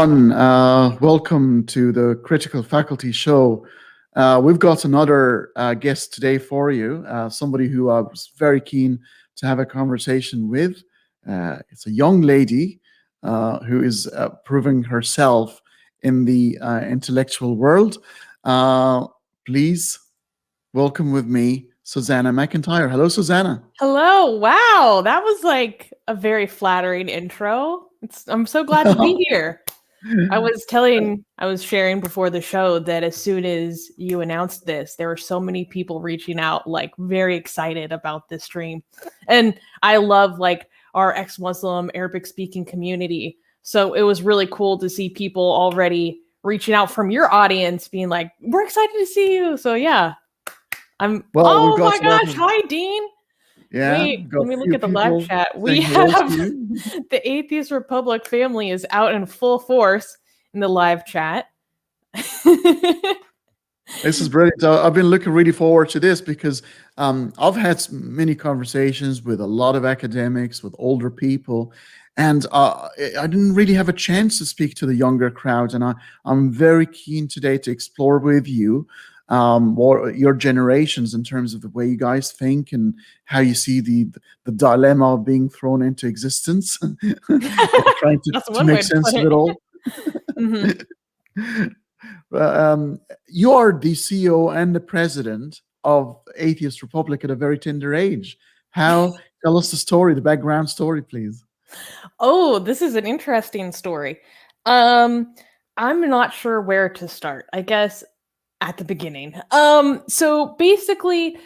everyone. Welcome to the Critical Faculty Show. We've got another guest today for you, somebody who I was very keen to have a conversation with. It's a young lady who is proving herself in the intellectual world. Please welcome with me, Susanna McIntyre. Hello, Susanna. Hello. Wow. That was like a very flattering intro. I'm so glad to be here. I was sharing before the show that as soon as you announced this, there were so many people reaching out, like very excited about this stream. And I love like our ex-Muslim Arabic speaking community. So it was really cool to see people already reaching out from your audience being like, we're excited to see you. So yeah, oh my gosh. Hi, Dean. Yeah. Wait, let me look at the live chat. We have the Atheist Republic family is out in full force in the live chat. This is brilliant. I've been looking really forward to this because I've had many conversations with a lot of academics, with older people, and I didn't really have a chance to speak to the younger crowd. And I'm very keen today to explore with you what your generations in terms of the way you guys think and how you see the dilemma of being thrown into existence, trying to make sense of it all. Mm-hmm. You are the CEO and the president of Atheist Republic at a very tender age. Tell us the story, the background story, please. Oh, this is an interesting story. I'm not sure where to start. I guess at the beginning. So basically,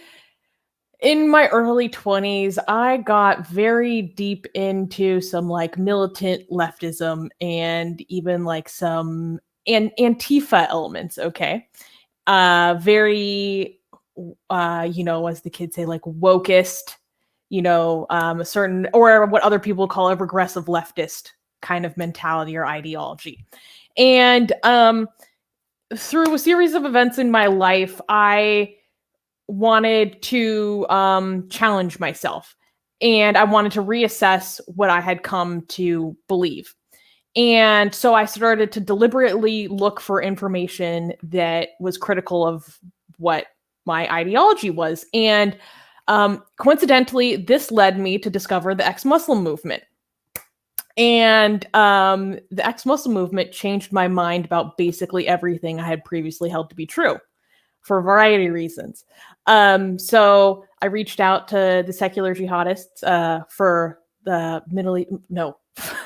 in my early 20s, I got very deep into some like militant leftism and even like some Antifa elements. Okay. Very, as the kids say, like wokist, a certain, or what other people call a regressive leftist kind of mentality or ideology. And, through a series of events in my life, I wanted to challenge myself, and I wanted to reassess what I had come to believe. And so I started to deliberately look for information that was critical of what my ideology was. And coincidentally, this led me to discover the ex-Muslim movement. And the ex-Muslim movement changed my mind about basically everything I had previously held to be true for a variety of reasons. So I reached out to the secular jihadists for the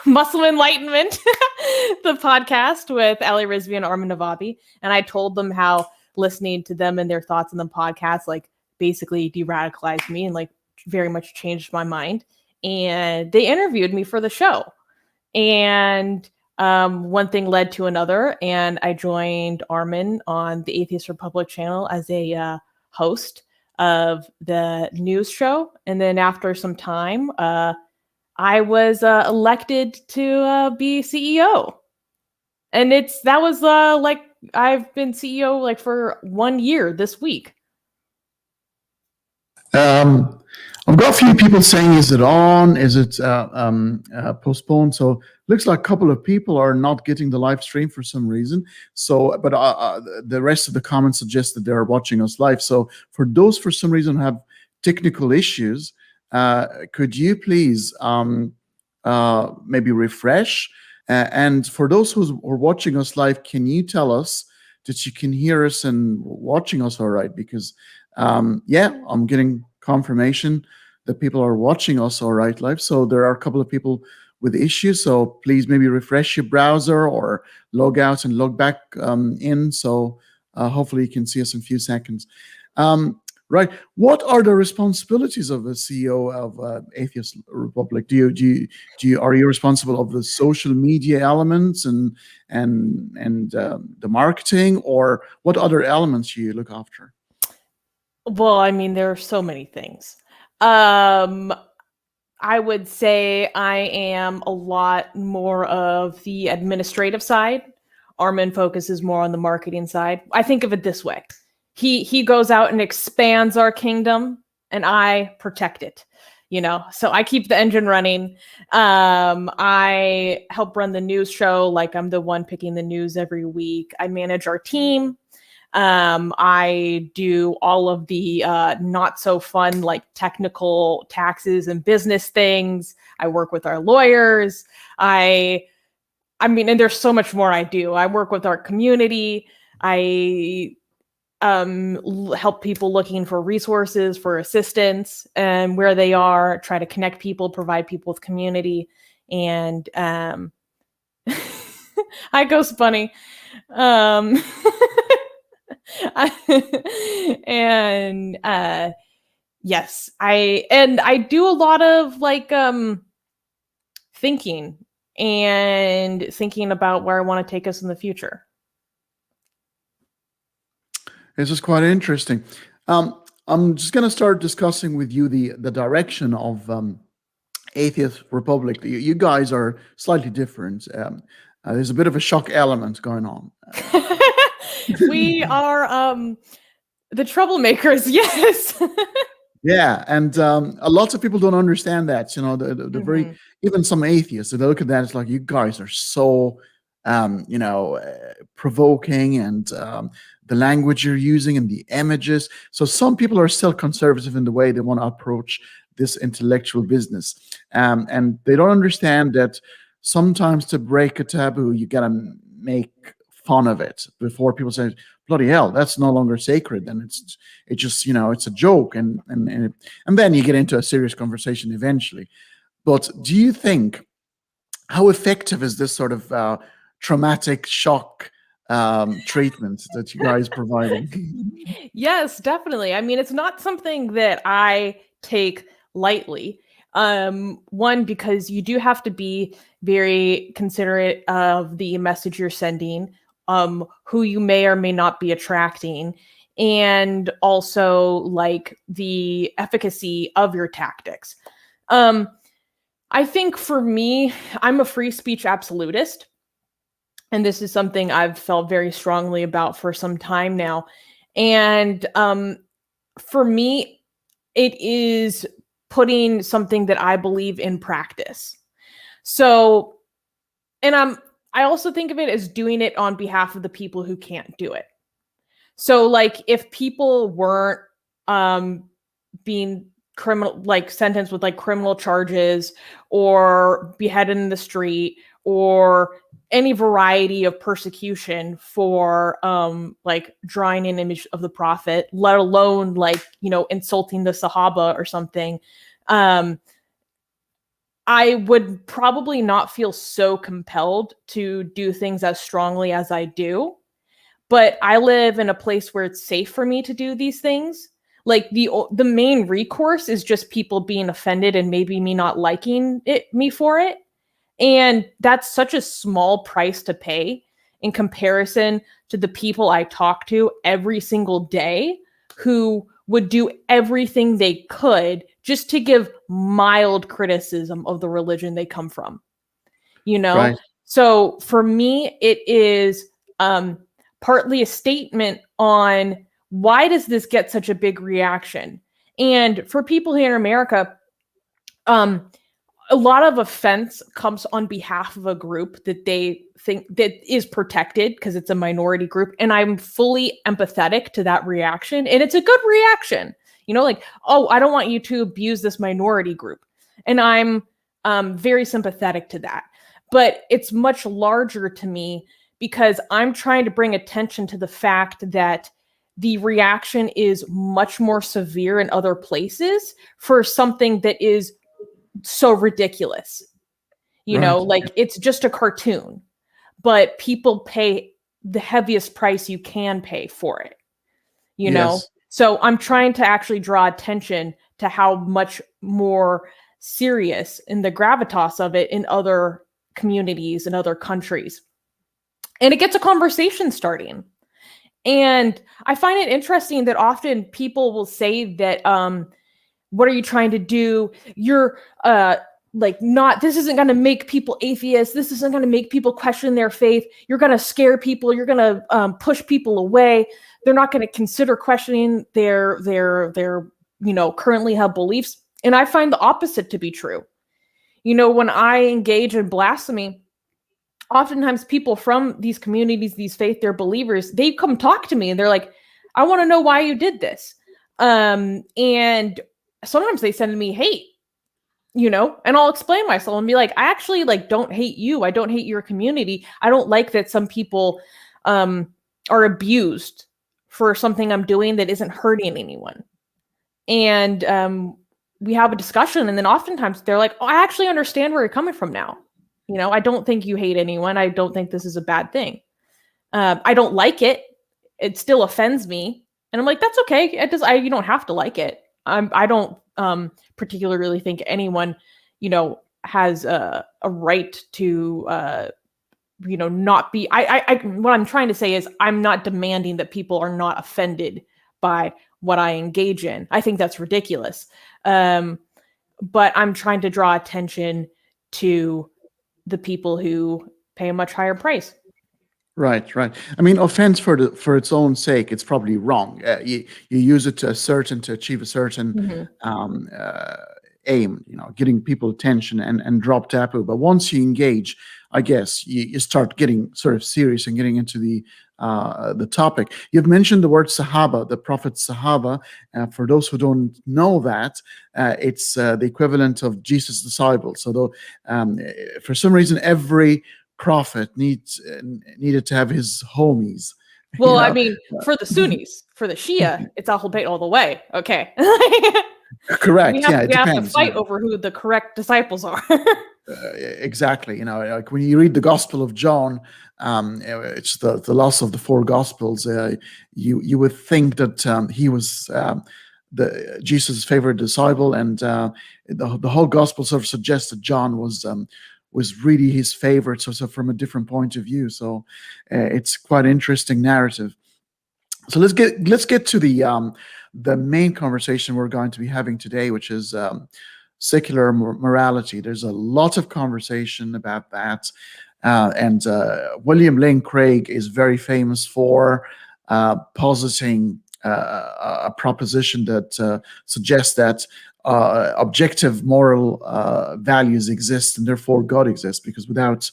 Muslim Enlightenment, the podcast with Ali Rizvi and Armin Navabi. And I told them how listening to them and their thoughts on the podcast, like basically de-radicalized me and like very much changed my mind. And they interviewed me for the show. And one thing led to another, and I joined Armin on the Atheist Republic channel as a host of the news show. And then after some time, I was elected to be CEO. And that was like I've been CEO like for 1 year this week. I've got a few people saying, is it on? Is it postponed? So looks like a couple of people are not getting the live stream for some reason. So, but the rest of the comments suggest that they're watching us live. So for those, for some reason, have technical issues, could you please maybe refresh? And for those who are watching us live, can you tell us that you can hear us and watching us all right? Because yeah, I'm getting confirmation that people are watching us all right live. So there are a couple of people with issues. So please maybe refresh your browser or log out and log back in. So hopefully you can see us in a few seconds. Right. What are the responsibilities of the CEO of Atheist Republic? Are you responsible of the social media elements and the marketing, or what other elements you look after? Well, I mean, there are so many things. I would say I am a lot more of the administrative side. Armin focuses more on the marketing side. I think of it this way. He goes out and expands our kingdom, and I protect it. So I keep the engine running. I help run the news show. Like, I'm the one picking the news every week. I manage our team. I do all of the not so fun, like technical taxes and business things. I work with our lawyers. I mean, and there's so much more I do. I work with our community. I help people looking for resources, for assistance, and where they are, try to connect people, provide people with community. And hi, Ghost Bunny. And yes, I do a lot of like thinking about where I want to take us in the future. This is quite interesting. I'm just going to start discussing with you the direction of Atheist Republic. You guys are slightly different. There's a bit of a shock element going on. We are the troublemakers, yes. Yeah, and lots of people don't understand that. The very, even some atheists, they look at that, it's like, you guys are so provoking, and the language you're using and the images. So some people are still conservative in the way they want to approach this intellectual business, and they don't understand that sometimes to break a taboo, you gotta make fun of it before people say, bloody hell, that's no longer sacred, and it's just it's a joke, and then you get into a serious conversation eventually. But do you think, how effective is this sort of traumatic shock treatment that you guys providing? Yes, definitely. I mean, it's not something that I take lightly. One, because you do have to be very considerate of the message you're sending, who you may or may not be attracting, and also like the efficacy of your tactics. I think for me, I'm a free speech absolutist. And this is something I've felt very strongly about for some time now. And for me, it is putting something that I believe in practice. So, and I also think of it as doing it on behalf of the people who can't do it. So like, if people weren't being sentenced with like criminal charges, or beheaded in the street, or any variety of persecution for like drawing an image of the prophet, let alone like, insulting the Sahaba or something, I would probably not feel so compelled to do things as strongly as I do. But I live in a place where it's safe for me to do these things. Like the main recourse is just people being offended and maybe me not liking me for it. And that's such a small price to pay in comparison to the people I talk to every single day who would do everything they could just to give mild criticism of the religion they come from. Right. So for me, it is partly a statement on, why does this get such a big reaction? And for people here in America, a lot of offense comes on behalf of a group that they think that is protected because it's a minority group. And I'm fully empathetic to that reaction. And it's a good reaction, like, oh, I don't want you to abuse this minority group. And I'm very sympathetic to that. But it's much larger to me because I'm trying to bring attention to the fact that the reaction is much more severe in other places for something that is so ridiculous, like it's just a cartoon, but people pay the heaviest price you can pay for it, know? So I'm trying to actually draw attention to how much more serious in the gravitas of it in other communities and other countries. And it gets a conversation starting. And I find it interesting that often people will say that, what are you trying to do? You're this isn't going to make people atheists. This isn't going to make people question their faith. You're going to scare people. You're going to push people away. They're not going to consider questioning their currently held beliefs. And I find the opposite to be true. You know, when I engage in blasphemy, oftentimes people from these communities, these faith, they're believers, they come talk to me and they're like, I want to know why you did this. And sometimes they send me hate, you know, and I'll explain myself and be like, I actually like don't hate you. I don't hate your community. I don't like that some people are abused for something I'm doing that isn't hurting anyone. And we have a discussion, and then oftentimes they're like, oh, I actually understand where you're coming from now. You know, I don't think you hate anyone. I don't think this is a bad thing. I don't like it. It still offends me. And I'm like, that's okay. You don't have to like it. I don't particularly think anyone, you know, has a right to, you know, not be. What I'm trying to say is I'm not demanding that people are not offended by what I engage in. I think that's ridiculous. But I'm trying to draw attention to the people who pay a much higher price. Right, right. I mean, offense for its own sake, it's probably wrong. You use it to achieve a certain aim, you know, getting people attention and drop taboo. But once you engage, I guess you start getting sort of serious and getting into the topic. You've mentioned the word Sahaba, the Prophet Sahaba. For those who don't know that, it's the equivalent of Jesus' disciples. So, though, for some reason, every prophet needed to have his homies. Well, You know? I mean, for the Sunnis, for the Shia, it's Ahlul Bayt all the way. Okay. Correct. We have depends. to fight over who the correct disciples are. Exactly. You know, like when you read the Gospel of John, it's the last of the four Gospels. You would think that he was Jesus' favorite disciple, and the whole Gospel sort of suggests that John was really his favorite, so from a different point of view. So it's quite interesting narrative. So let's get to the main conversation we're going to be having today, which is secular morality. There's a lot of conversation about that, and William Lane Craig is very famous for positing a proposition that suggests that objective moral values exist, and therefore God exists, because without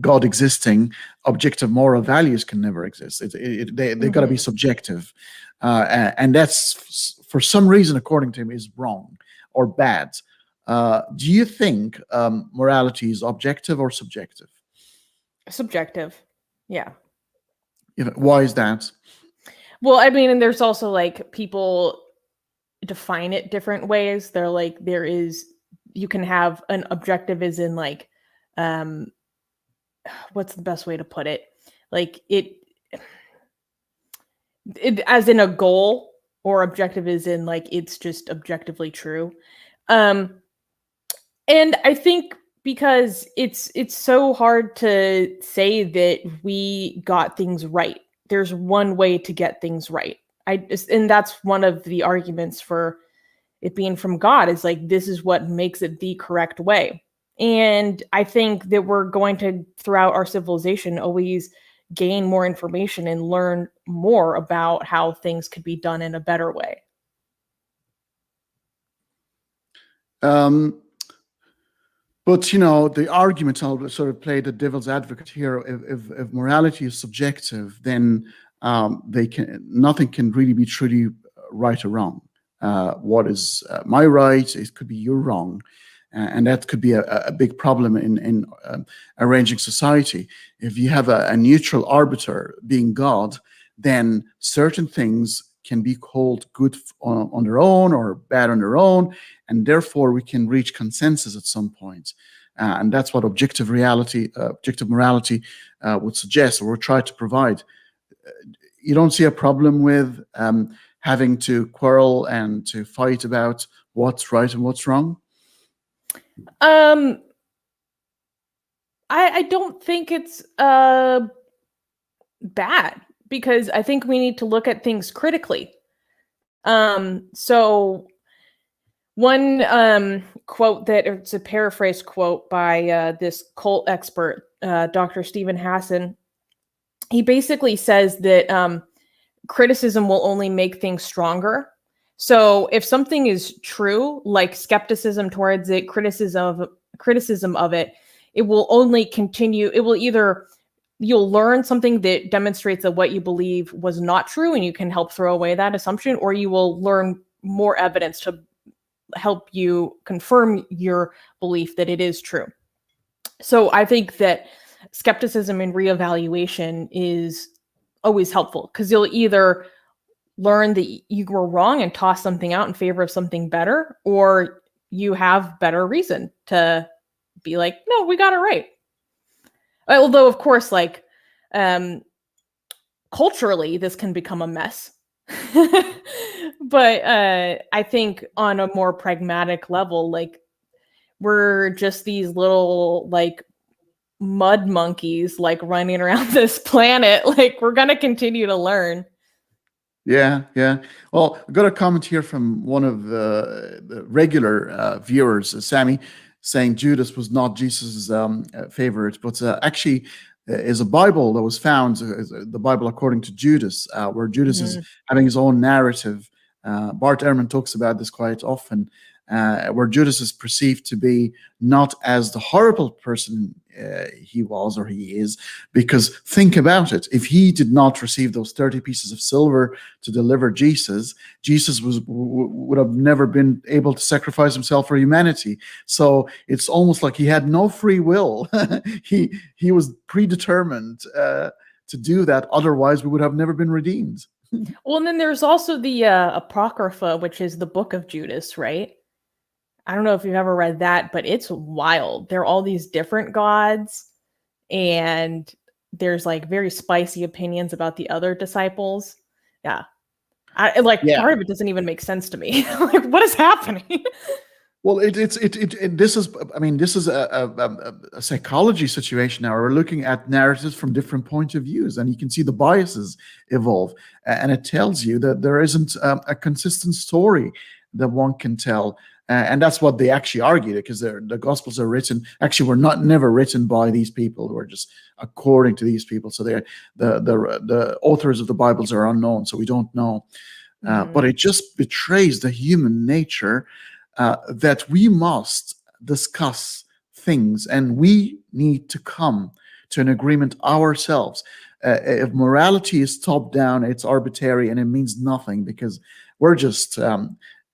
God existing, objective moral values can never exist. They got to be subjective, and that's for some reason, according to him, is wrong or bad. Do you think morality is objective or subjective? Subjective, yeah. Why is that? Well, I mean, and there's also like people define it different ways. They're like, you can have an objective as in like, what's the best way to put it? Like it as in a goal, or objective is in like, it's just objectively true. And I think because it's so hard to say that we got things right. There's one way to get things right. And that's one of the arguments for it being from God, is like, this is what makes it the correct way. And I think that we're going to, throughout our civilization, always gain more information and learn more about how things could be done in a better way. But, you know, the argument, I'll sort of play the devil's advocate here. If morality is subjective, then nothing can really be truly right or wrong. What is my right, it could be your wrong. And that could be a big problem in arranging society. If you have a neutral arbiter being God, then certain things can be called good on their own or bad on their own, and therefore we can reach consensus at some point. And that's what objective morality would suggest, or would try to provide. You don't see a problem with having to quarrel and to fight about what's right and what's wrong? I don't think it's bad, because I think we need to look at things critically. So one quote it's a paraphrase quote by this cult expert, Dr. Stephen Hassan. He basically says that criticism will only make things stronger. So if something is true, like skepticism towards it, criticism of it, it will only continue. It will either you'll learn something that demonstrates that what you believe was not true and you can help throw away that assumption, or you will learn more evidence to help you confirm your belief that it is true. So I think that skepticism and reevaluation is always helpful, because you'll either learn that you were wrong and toss something out in favor of something better, or you have better reason to be like, no, we got it right. Although, of course, like culturally, this can become a mess. But I think on a more pragmatic level, like, we're just these little like mud monkeys, like running around this planet. Like, we're going to continue to learn. Yeah, yeah. Well, I got a comment here from one of the regular viewers, Sammy, saying Judas was not Jesus' favorite, but actually is a Bible that was found, the Bible according to Judas, where Judas is having his own narrative. Bart Ehrman talks about this quite often, where Judas is perceived to be not as the horrible person he was or he is, because think about it. If he did not receive those 30 pieces of silver to deliver Jesus, Jesus would have never been able to sacrifice himself for humanity. So it's almost like he had no free will. he was predetermined to do that. Otherwise, we would have never been redeemed. Well, and then there's also the Apocrypha, which is the book of Judas, right? I don't know if you've ever read that, but it's wild. There are all these different gods, and there's like very spicy opinions about the other disciples. Yeah. Part of it doesn't even make sense to me. Like, what is happening? Well, this is a psychology situation now. We're looking at narratives from different point of views, and you can see the biases evolve. And it tells you that there isn't a consistent story that one can tell. And that's what they actually argued, because the Gospels are written. Actually, were never written by these people, who are just according to these people. So the authors of the Bibles are unknown, so we don't know. But it just betrays the human nature that we must discuss things, and we need to come to an agreement ourselves. If morality is top down, it's arbitrary and it means nothing, because we're just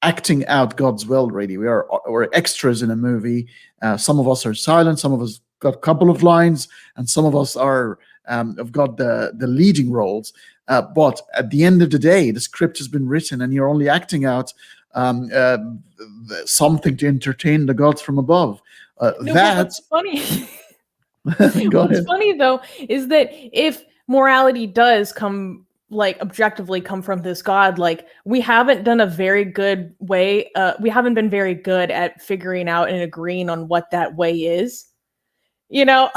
acting out God's will. Really, we're extras in a movie. Some of us are silent, some of us got a couple of lines, and some of us have got the leading roles. But at the end of the day, the script has been written, and you're only acting out something to entertain the gods from above. That's funny. What's funny though is that if morality does come, like, objectively come from this God, like, we haven't done a very good way. We haven't been very good at figuring out and agreeing on what that way is. You know,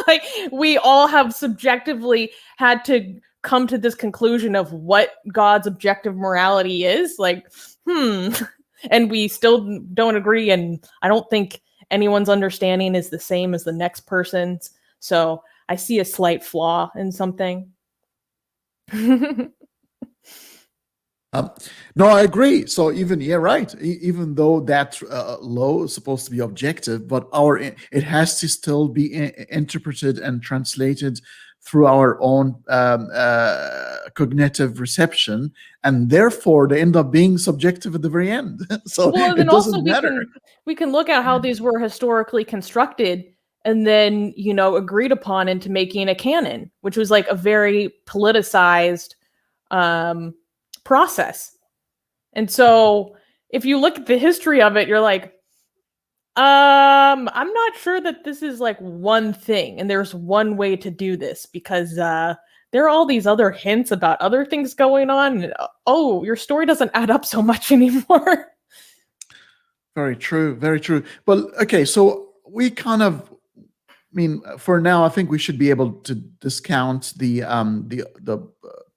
like, we all have subjectively had to come to this conclusion of what God's objective morality is. Like, and we still don't agree. And I don't think anyone's understanding is the same as the next person's. So I see a slight flaw in something. No, I agree. So even though that law is supposed to be objective, but it has to still be interpreted and translated through our own cognitive reception, and therefore they end up being subjective at the very end. So it doesn't matter. We can look at how these were historically constructed, and then, agreed upon into making a canon, which was like a very politicized process. And so if you look at the history of it, you're like, I'm not sure that this is like one thing and there's one way to do this, because there are all these other hints about other things going on. And, your story doesn't add up so much anymore. Very true. Very true. But okay, so we kind of, for now, I think we should be able to discount the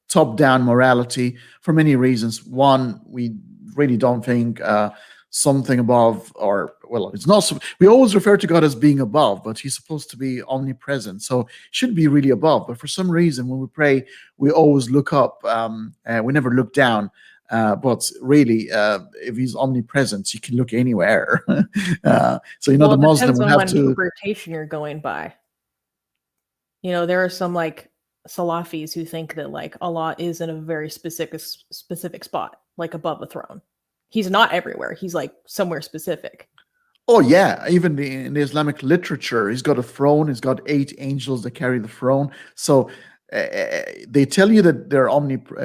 top-down morality for many reasons. One, we really don't think something above, it's not. We always refer to God as being above, but he's supposed to be omnipresent, so should be really above. But for some reason, when we pray, we always look up. We never look down. But really, if he's omnipresent, you can look anywhere. So Well, the it Muslim depends would on have what to. interpretation you're going by. There are some like Salafis who think that like Allah is in a very specific spot, like above the throne. He's not everywhere. He's like somewhere specific. Oh yeah, even in the Islamic literature, he's got a throne. He's got 8 angels that carry the throne. So they tell you that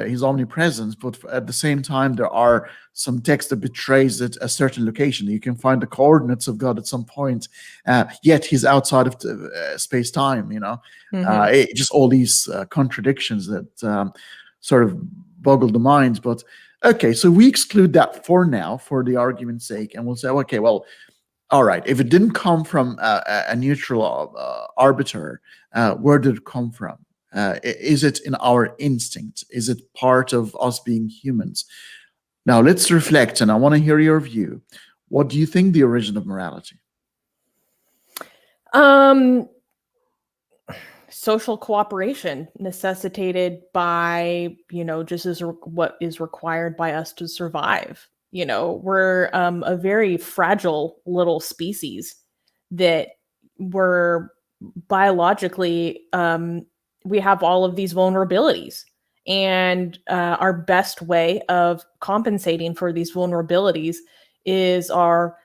he's omnipresent, but at the same time, there are some text that betrays it a certain location. You can find the coordinates of God at some point, yet he's outside of space time. Just all these contradictions that sort of boggle the mind. But okay, so we exclude that for now, for the argument's sake, and we'll say, okay, well. All right. If it didn't come from a neutral arbiter, where did it come from? Is it in our instinct? Is it part of us being humans? Now let's reflect, and I want to hear your view. What do you think the origin of morality? Social cooperation necessitated by, just as what is required by us to survive. We're a very fragile little species that we're biologically, we have all of these vulnerabilities. And our best way of compensating for these vulnerabilities is our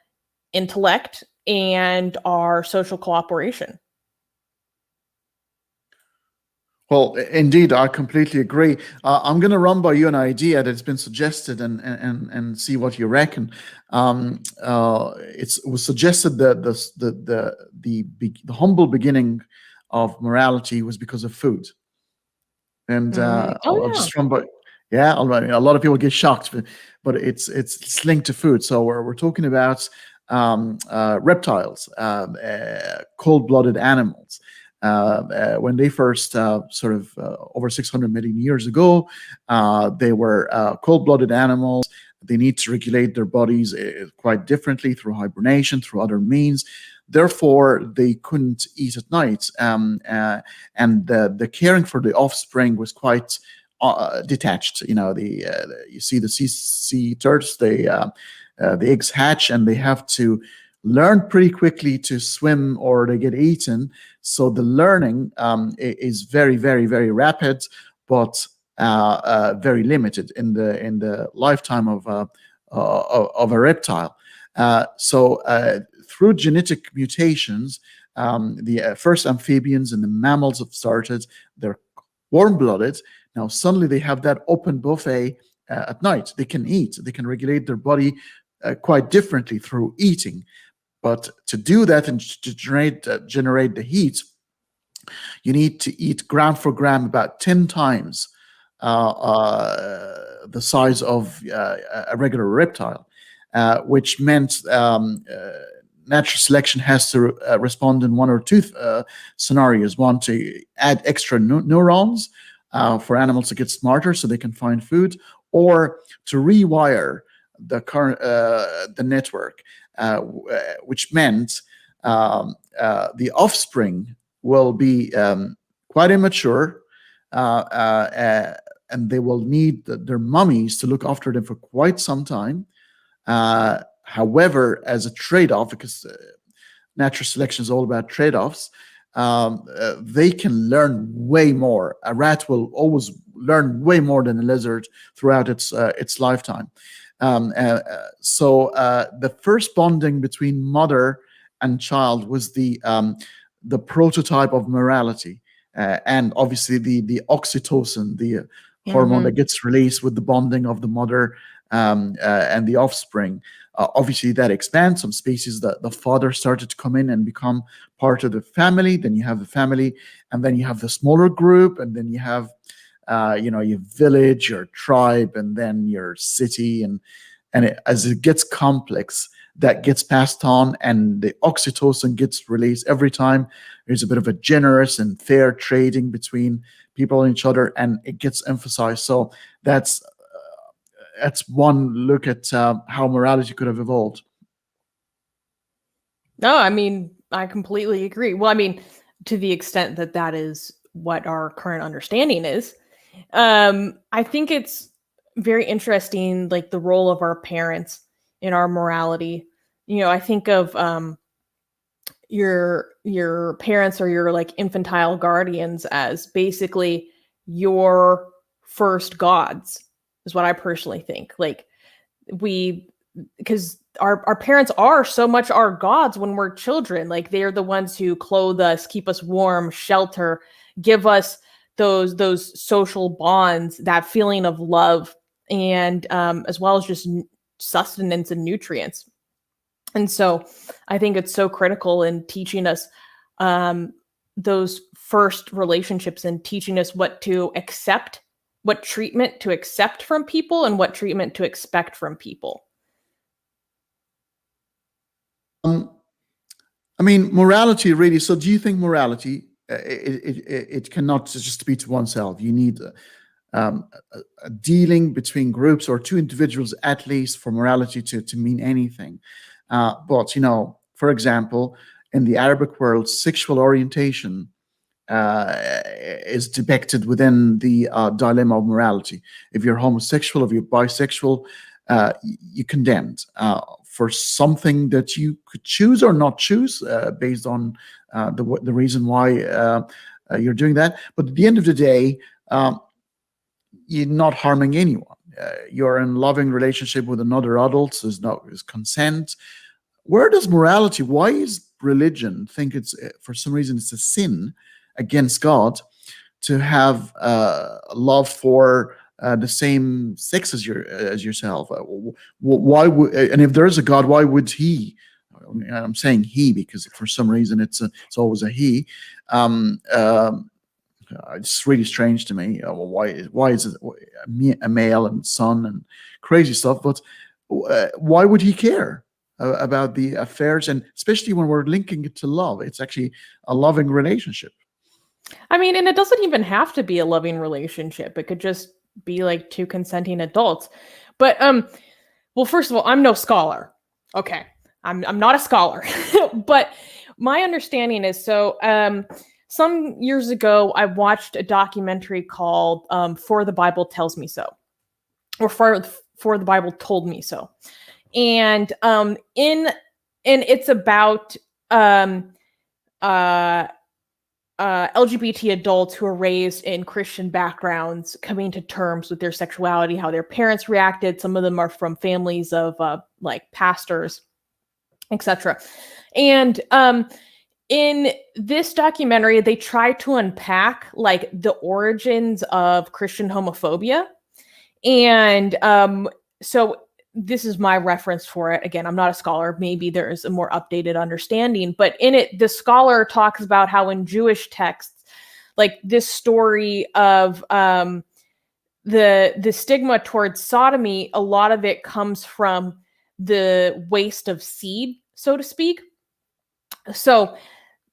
intellect and our social cooperation. Well, indeed, I completely agree. I'm going to run by you an idea that's been suggested and see what you reckon. It was suggested that the humble beginning of morality was because of food. And I'll just run by. Yeah, a lot of people get shocked, but it's linked to food. So we're talking about reptiles, cold-blooded animals. When they first over 600 million years ago, they were cold-blooded animals. They need to regulate their bodies quite differently through hibernation, through other means. Therefore, they couldn't eat at night, and the caring for the offspring was quite detached. You see the sea turtles, the eggs hatch, and they have to learn pretty quickly to swim or they get eaten. So the learning is very, very, very rapid, but very limited in the lifetime of a reptile. So through genetic mutations, the first amphibians and the mammals have started. They're warm-blooded. Now suddenly they have that open buffet at night. They can eat. They can regulate their body quite differently through eating. But to do that and to generate the heat, you need to eat gram for gram about 10 times the size of a regular reptile, which meant natural selection has to respond in one or two scenarios. One, to add extra neurons for animals to get smarter so they can find food, or to rewire the network. Which meant the offspring will be quite immature, and they will need their mummies to look after them for quite some time. However, as a trade-off, because natural selection is all about trade-offs, they can learn way more. A rat will always learn way more than a lizard throughout its lifetime. So the first bonding between mother and child was the prototype of morality, and obviously the oxytocin, the hormone that gets released with the bonding of the mother and the offspring. Obviously, that expands. Some species, the father started to come in and become part of the family. Then you have the family, and then you have the smaller group, and then you have your village, your tribe, and then your city, and as it gets complex, that gets passed on, and the oxytocin gets released every time there's a bit of a generous and fair trading between people and each other, and it gets emphasized. So that's one look at how morality could have evolved. No, I mean, I completely agree. Well, I mean, to the extent that is what our current understanding is. I think it's very interesting, like the role of our parents in our morality. I think of your parents or your like infantile guardians as basically your first gods, is what I personally think. Like because our parents are so much our gods when we're children. Like they are the ones who clothe us, keep us warm, shelter, give us those social bonds, that feeling of love, and as well as just sustenance and nutrients. And so I think it's so critical in teaching us those first relationships and teaching us what to accept, what treatment to accept from people, and what treatment to expect from people. I mean, morality really. So, do you think morality it cannot just be to oneself? You need a dealing between groups or two individuals at least for morality to mean anything. But for example, in the Arabic world, sexual orientation is depicted within the dilemma of morality. If you're homosexual, if you're bisexual, you're condemned for something that you could choose or not choose based on the reason why you're doing that. But at the end of the day, you're not harming anyone. You're in loving relationship with another adult. There's consent. Where does morality? Why is religion think it's for some reason it's a sin against God to have love for the same sex as yourself? Why would, and if there is a God, why would he? I'm saying he because for some reason it's always a he. It's really strange to me. Why is it a male and son and crazy stuff? But why would he care about the affairs? And especially when we're linking it to love, it's actually a loving relationship. I mean, and it doesn't even have to be a loving relationship. It could just be like two consenting adults. But well, first of all, I'm no scholar. Okay, I'm not a scholar, but my understanding is so. Some years ago, I watched a documentary called "For the Bible Tells Me So," or "For the Bible Told Me So," and it's about LGBT adults who are raised in Christian backgrounds coming to terms with their sexuality, how their parents reacted. Some of them are from families of like pastors, etc. And in this documentary, they try to unpack like the origins of Christian homophobia. And so this is my reference for it. Again, I'm not a scholar. Maybe there is a more updated understanding. But in it, the scholar talks about how in Jewish texts, like this story of the stigma towards sodomy, a lot of it comes from the waste of seed, so to speak. So,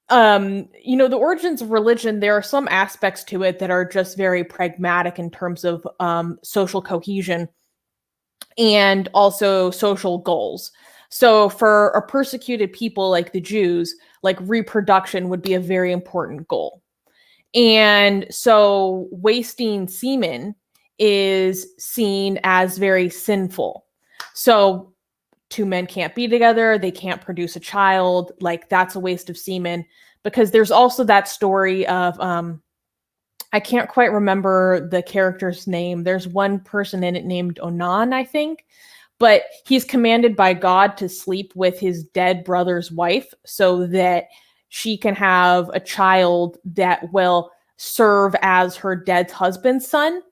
the origins of religion, there are some aspects to it that are just very pragmatic in terms of social cohesion and also social goals. So for a persecuted people like the Jews, like reproduction would be a very important goal. And so wasting semen is seen as very sinful. So two men can't be together, they can't produce a child, like that's a waste of semen. Because there's also that story of, I can't quite remember the character's name. There's one person in it named Onan, I think, but he's commanded by God to sleep with his dead brother's wife so that she can have a child that will serve as her dead husband's son,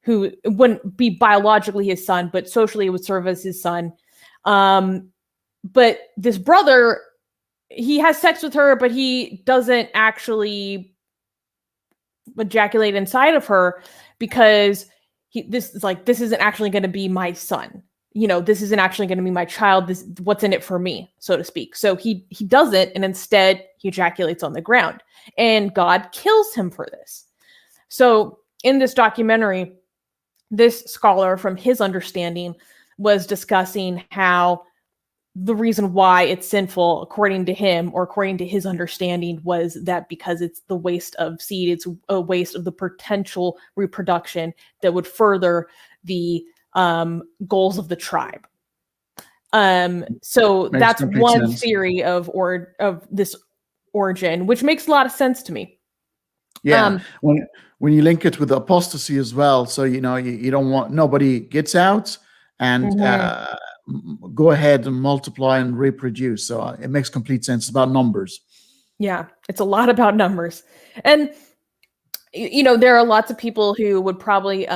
who wouldn't be biologically his son, but socially would serve as his son. But this brother, he has sex with her, but he doesn't actually ejaculate inside of her because this isn't actually going to be my son. This isn't actually going to be my child. What's in it for me, so to speak. So he doesn't, and instead he ejaculates on the ground, and God kills him for this. So in this documentary, this scholar, from his understanding, was discussing how the reason why it's sinful, according to him, or according to his understanding, was that because it's the waste of seed, it's a waste of the potential reproduction that would further the goals of the tribe. So Makes that's complete one sense. theory of this origin, which makes a lot of sense to me. Yeah, when you link it with apostasy as well, so you don't want nobody gets out and go ahead and multiply and reproduce. So it makes complete sense. It's about numbers. Yeah, it's a lot about numbers. And there are lots of people who would probably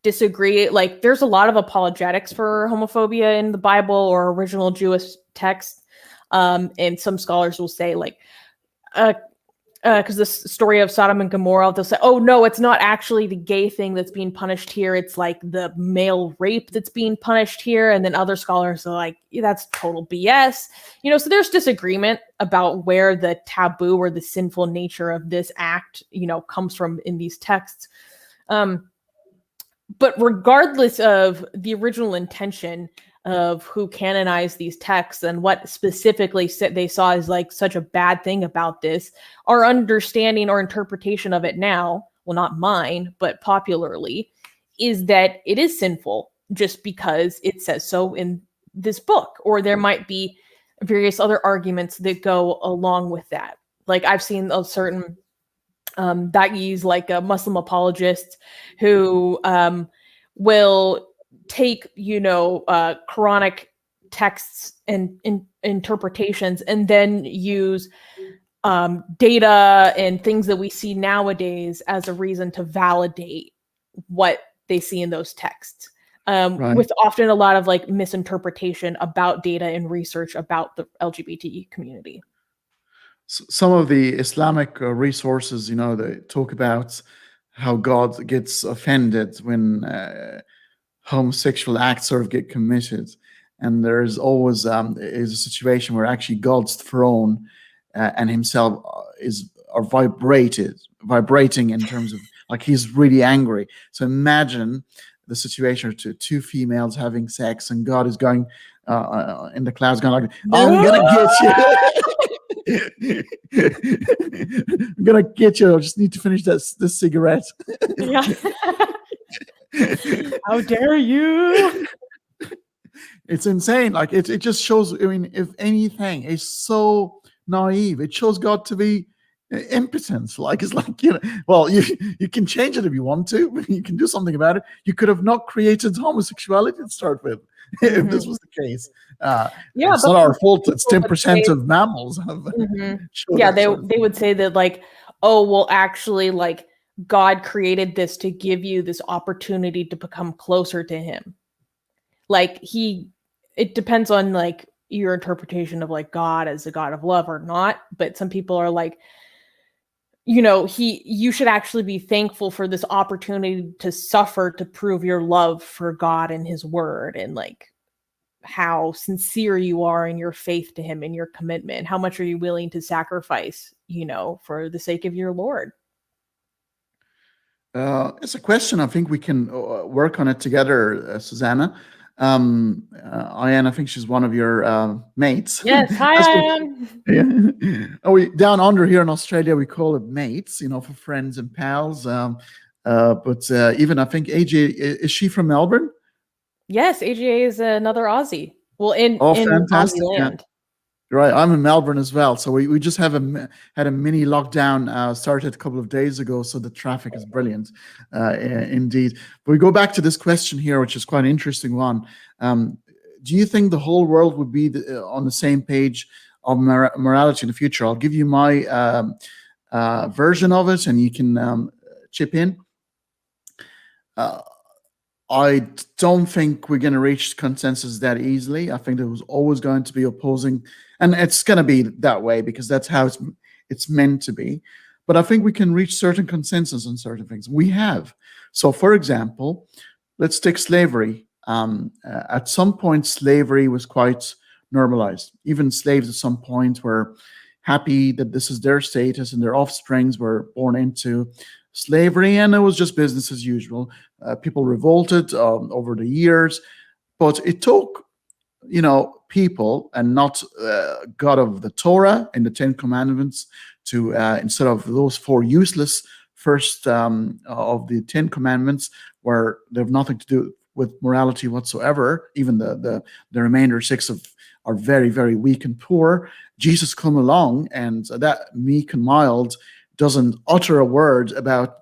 disagree. Like, there's a lot of apologetics for homophobia in the Bible or original Jewish texts. And some scholars will say, like, because this story of Sodom and Gomorrah, they'll say, oh, no, it's not actually the gay thing that's being punished here. It's like the male rape that's being punished here. And then other scholars are like, yeah, that's total BS. So there's disagreement about where the taboo or the sinful nature of this act, comes from in these texts. But regardless of the original intention of who canonized these texts and what specifically they saw as like such a bad thing about this, our understanding or interpretation of it now, well, not mine, but popularly, is that it is sinful just because it says so in this book, or there might be various other arguments that go along with that. Like, I've seen a certain da'is, like Muslim apologists, who will take Quranic texts and interpretations and then use data and things that we see nowadays as a reason to validate what they see in those texts, Right. with often a lot of like misinterpretation about data and research about the LGBT community. Some of the Islamic resources, they talk about how God gets offended when homosexual acts sort of get committed, and there's always is a situation where actually God's throne and himself are vibrating in terms of, like, he's really angry. So imagine the situation to two females having sex, and God is going in the clouds, going like, "I'm gonna get you." I'm gonna get you. I just need to finish this cigarette. Yeah. How dare you? It's insane. Like, it just shows, I mean, if anything, it's so naive. It shows God to be impotent. Like, it's like, well, you can change it if you want to. You can do something about it. You could have not created homosexuality to start with, if this was the case. Yeah, it's not our fault. It's 10% of mammals have. Yeah, they would say that, like, oh, well, actually, like, God created this to give you this opportunity to become closer to him. Like, it depends on like your interpretation of like God as a God of love or not. But some people are like, you should actually be thankful for this opportunity to suffer to prove your love for God and his word, and like how sincere you are in your faith to him and your commitment. How much are you willing to sacrifice, for the sake of your Lord? It's a question. I think we can work on it together, Susanna. Ian, I think she's one of your mates. Yes, hi, Ian. Yeah. We down under here in Australia, we call it mates, for friends and pals. But even I think AJ, is she from Melbourne? Yes, AJ is another Aussie. Well, in fantastic. Aussie land. Yeah. Right, I'm in Melbourne as well. So we just had a mini lockdown started a couple of days ago. So the traffic is brilliant, indeed. But we go back to this question here, which is quite an interesting one. Do you think the whole world would be on the same page of morality in the future? I'll give you my version of it, and you can chip in. I don't think we're going to reach consensus that easily. I think there was always going to be opposing, and it's going to be that way because that's how it's meant to be. But I think we can reach certain consensus on certain things. We have. So, for example, let's take slavery. At some point, slavery was quite normalized. Even slaves at some point were happy that this is their status, and their offsprings were born into slavery, and it was just business as usual. People revolted over the years, but it took, people and not God of the Torah and the Ten Commandments to instead of those four useless first of the Ten Commandments, where they have nothing to do with morality whatsoever. Even the remainder six are very, very weak and poor. Jesus come along, and that meek and mild doesn't utter a word about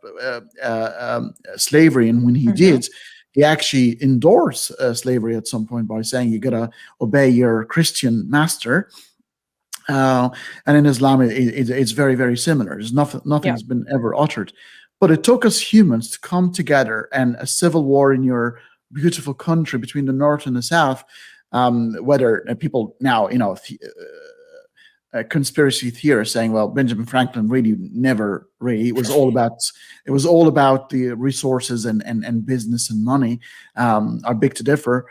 slavery, and when he did, he actually endorsed slavery at some point by saying you gotta obey your Christian master. And in Islam, it's very, very similar. There's nothing's been ever uttered, but it took us humans to come together, and a civil war in your beautiful country between the North and the South. Whether people now, conspiracy theorists saying, well, Benjamin Franklin really never really, it was all about the resources and business and money. Are big to differ.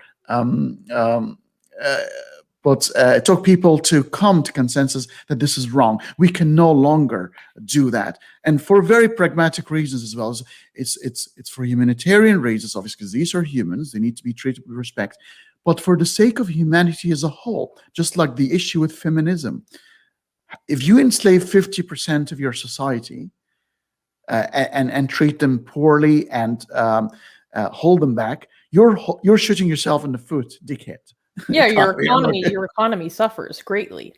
But it took people to come to consensus that this is wrong. We can no longer do that, and for very pragmatic reasons as well. It's for humanitarian reasons, obviously, because these are humans; they need to be treated with respect. But for the sake of humanity as a whole, just like the issue with feminism, if you enslave 50% of your society and treat them poorly and hold them back, you're shooting yourself in the foot, dickhead. Yeah, your economy suffers greatly.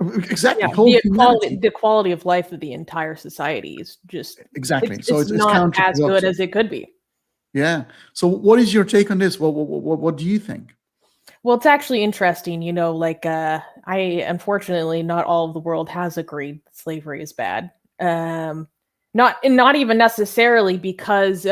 Exactly. Yeah, the quality of life of the entire society is just exactly. It's not as good as it could be. Yeah. So, what is your take on this? What do you think? Well, it's actually interesting. Unfortunately, not all of the world has agreed that slavery is bad. Not even necessarily because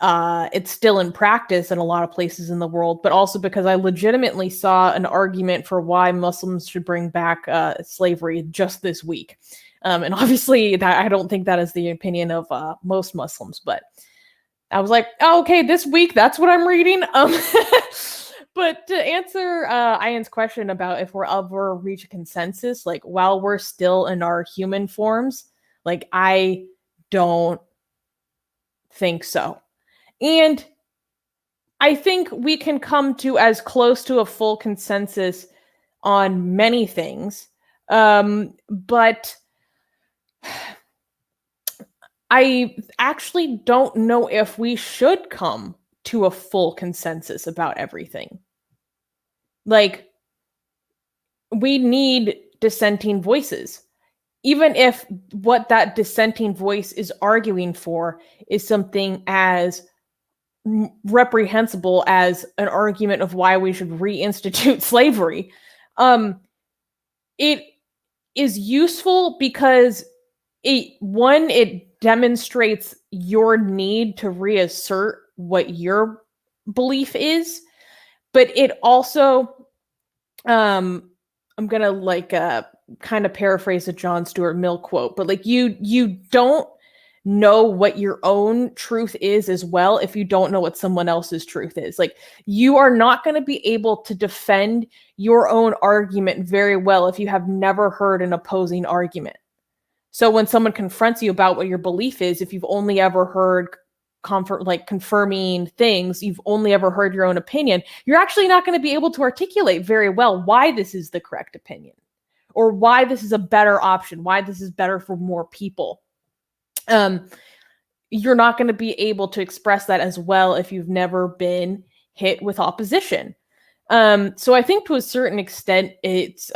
it's still in practice in a lot of places in the world, but also because I legitimately saw an argument for why Muslims should bring back slavery just this week. And obviously, I don't think that is the opinion of most Muslims, but I was like, oh, okay, this week, that's what I'm reading. But to answer Ian's question about if we'll ever reach a consensus, like while we're still in our human forms, like I don't think so. And I think we can come to as close to a full consensus on many things. But I actually don't know if we should come to a full consensus about everything. Like, we need dissenting voices. Even if what that dissenting voice is arguing for is something as reprehensible as an argument of why we should reinstitute slavery. It is useful because it demonstrates your need to reassert what your belief is, but it also, I'm gonna kind of paraphrase a John Stuart Mill quote, but like you don't know what your own truth is as well if you don't know what someone else's truth is. Like, you are not going to be able to defend your own argument very well if you have never heard an opposing argument. So when someone confronts you about what your belief is, if you've only ever heard confirming things, you've only ever heard your own opinion, you're actually not going to be able to articulate very well why this is the correct opinion, or why this is a better option, why this is better for more people. You're not going to be able to express that as well if you've never been hit with opposition. So I think to a certain extent, it's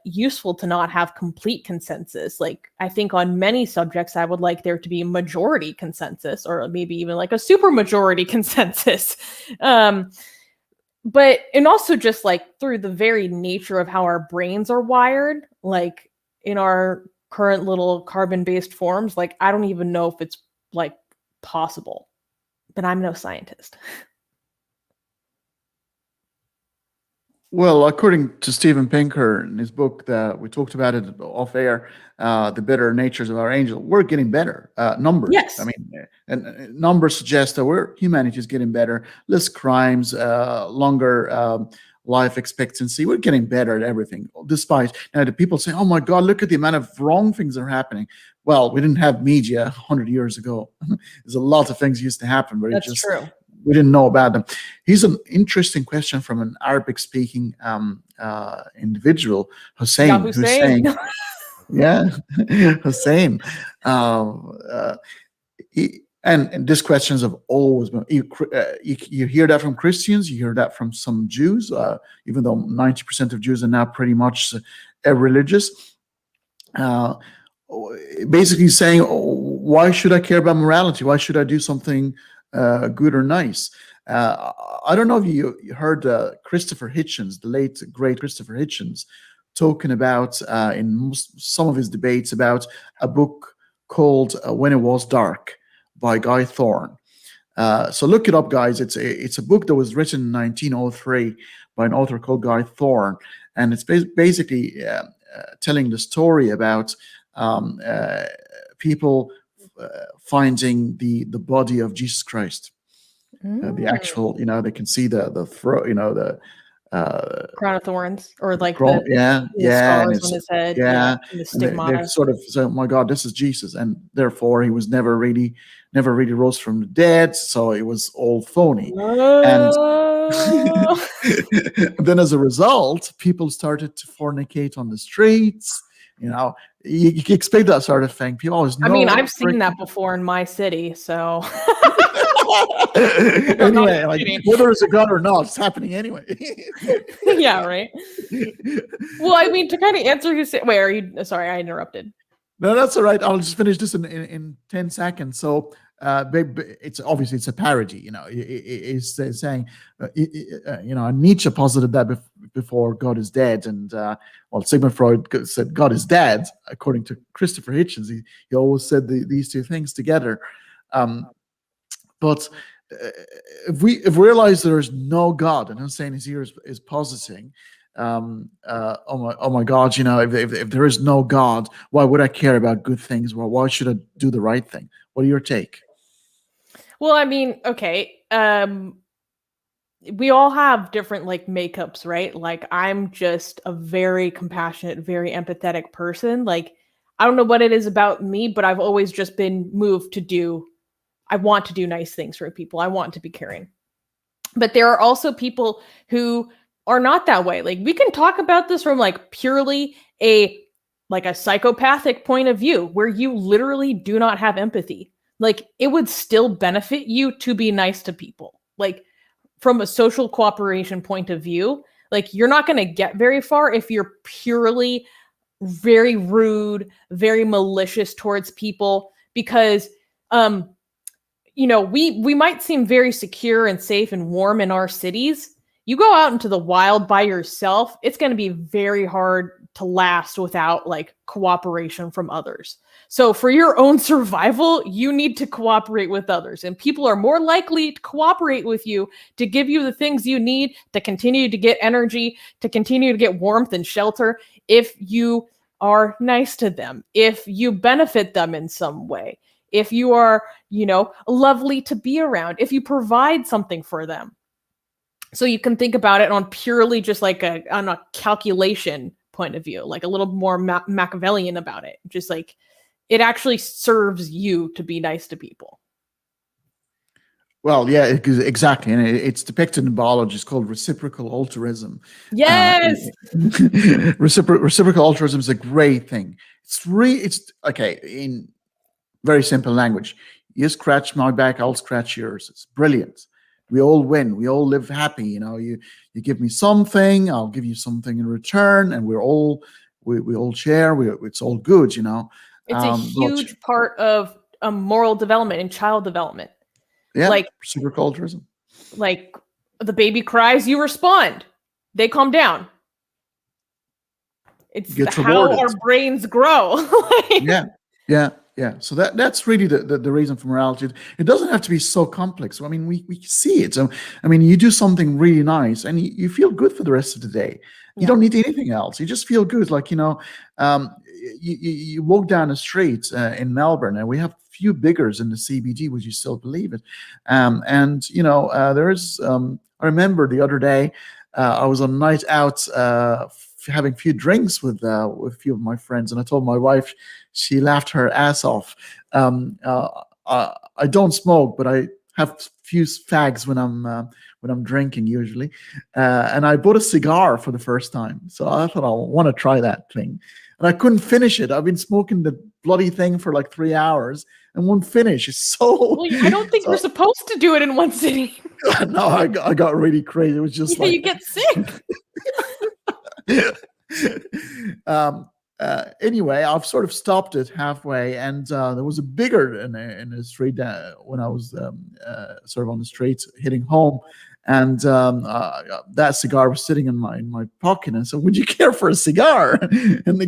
useful to not have complete consensus. Like, I think on many subjects, I would like there to be majority consensus, or maybe even like a super majority consensus. But, and also just like through the very nature of how our brains are wired, like in our current little carbon-based forms, like I don't even know if it's like possible, but I'm no scientist. Well, according to Steven Pinker in his book that we talked about it off air, The Bitter Natures of Our Angel, we're getting better. Numbers. Yes. I mean, and numbers suggest that humanity is getting better, less crimes, longer life expectancy. We're getting better at everything. Despite now, the people say, "Oh my God, look at the amount of wrong things that are happening." Well, we didn't have media 100 years ago. There's a lot of things used to happen, but That's true. we didn't know about them. Here's an interesting question from an Arabic-speaking individual, Hussein, who's saying, yeah, Hussein. And these questions have always been, you hear that from Christians, you hear that from some Jews, even though 90% of Jews are now pretty much religious. Basically saying, why should I care about morality? Why should I do something good or nice? I don't know if you heard Christopher Hitchens, the late great Christopher Hitchens, talking about in some of his debates about a book called When It Was Dark by Guy Thorne. So look it up, guys. It's a book that was written in 1903 by an author called Guy Thorne, and it's basically telling the story about people finding the body of Jesus Christ. The actual, they can see the throat, the crown of thorns, or like the scars on his head, and the stigmata. They sort of say, "Oh my God, this is Jesus," and therefore he was never really rose from the dead, so it was all phony. And then, as a result, people started to fornicate on the streets. You can expect that sort of thing. People always. I've seen that before in my city, so. Anyway, like whether it's a God or not, it's happening anyway. Yeah, right. Well, to kind of answer who said, wait, are you? Sorry, I interrupted. No, that's all right. I'll just finish this in 10 seconds. So, it's obviously it's a parody. It's saying, Nietzsche posited that before God is dead, and Sigmund Freud said God is dead. According to Christopher Hitchens, he always said these two things together. But if we realize there is no God, and Hussein is here is positing, oh my God, if there is no God, why would I care about good things? Well, why should I do the right thing? What are your take? Well, okay. We all have different makeups, right? Like, I'm just a very compassionate, very empathetic person. Like, I don't know what it is about me, but I've always just been moved to I want to do nice things for people. I want to be caring. But there are also people who are not that way. Like, we can talk about this from purely a psychopathic point of view, where you literally do not have empathy. It would still benefit you to be nice to people. From a social cooperation point of view, you're not going to get very far if you're purely very rude, very malicious towards people, because we might seem very secure and safe and warm in our cities. You go out into the wild by yourself, it's going to be very hard to last without cooperation from others. So for your own survival, you need to cooperate with others, and people are more likely to cooperate with you to give you the things you need to continue to get energy, to continue to get warmth and shelter, if you are nice to them, if you benefit them in some way, if you are, lovely to be around, if you provide something for them. So you can think about it on purely just on a calculation point of view, a little more Machiavellian about it. Just it actually serves you to be nice to people. Well, yeah, exactly. And it's depicted in biology. It's called reciprocal altruism. Yes. Reciprocal altruism is a great thing. It's okay. In very simple language, you scratch my back, I'll scratch yours. It's brilliant. We all win. We all live happy. You give me something, I'll give you something in return, and we all share. It's all good. It's a huge part of moral development and child development. Yeah, reciprocal altruism. The baby cries, you respond. They calm down. It's how our brains grow. Yeah. So that's really the reason for morality. It doesn't have to be so complex. We see it. So you do something really nice, and you feel good for the rest of the day. You don't need anything else. You just feel good. You walk down the street in Melbourne, and we have few biggers in the CBD. Would you still believe it? There's. I remember the other day, I was on a night out, having a few drinks with a few of my friends, and I told my wife. She laughed her ass off. I don't smoke, but I have few fags when I'm drinking usually, and I bought a cigar for the first time. So I thought I want to try that thing, and I couldn't finish it. I've been smoking the bloody thing for like 3 hours and won't finish. It's so. Well, I don't think so, we're supposed to do it in one sitting. no, I got really crazy. It was just Yeah, like you get sick. Anyway, I've sort of stopped it halfway, and there was a bigger in the street when I was sort of on the streets heading home, and that cigar was sitting in my pocket, and I said, "Would you care for a cigar?" And the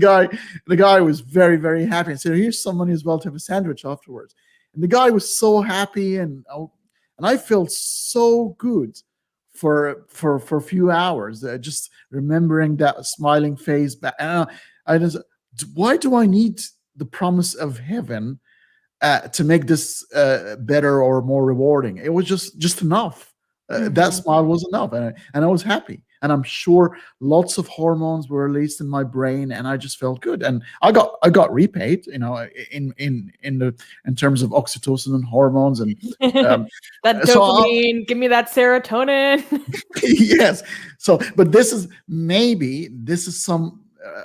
guy was very, very happy. I said, "Here's some money as well to have a sandwich afterwards." And the guy was so happy, and I felt so good for a few hours, just remembering that smiling face. I just, why do I need the promise of heaven to make this better or more rewarding? It was just enough. That smile was enough, and I was happy. And I'm sure lots of hormones were released in my brain, and I just felt good. And I got repaid, in terms of oxytocin and hormones and that dopamine. Give me that serotonin. Yes. So, but this is some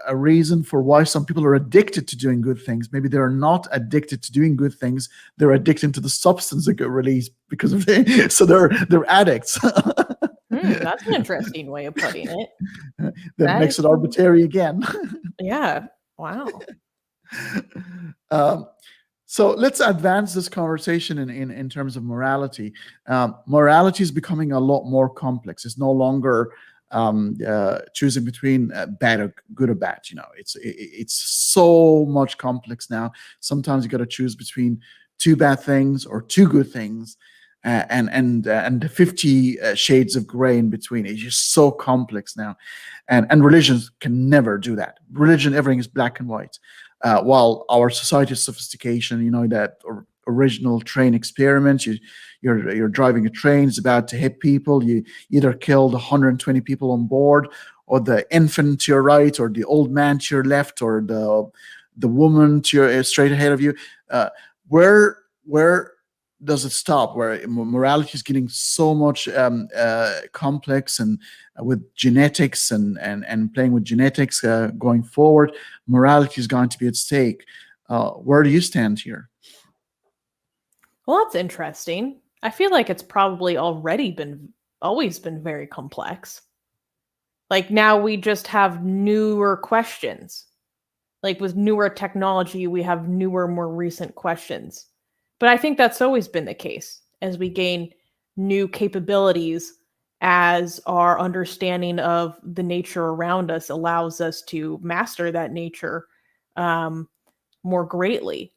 a reason for why some people are addicted to doing good things. Maybe they're not addicted to doing good things. They're addicted to the substance that get released because of so they're addicts. That's an interesting way of putting it. That makes it arbitrary again. Yeah. Wow. So let's advance this conversation in terms of morality. Morality is becoming a lot more complex. It's no longer choosing between bad or good or bad. It's so much complex now. Sometimes you got to choose between 2 bad things or 2 good things, and the 50 shades of gray in between. It's just so complex now, and religions can never do that. Religion, everything is black and white. While our society's sophistication, that original train experiment, you're driving a train, it's about to hit people, you either killed 120 people on board, or the infant to your right, or the old man to your left, or the woman to your straight ahead of you. Where does it stop? Where morality is getting so much complex, and with genetics and playing with genetics going forward, morality is going to be at stake. Where do you stand here? Well, that's interesting. I feel like it's probably always been very complex. Like now we just have newer questions. Like with newer technology, we have newer, more recent questions. But I think that's always been the case as we gain new capabilities, as our understanding of the nature around us allows us to master that nature more greatly.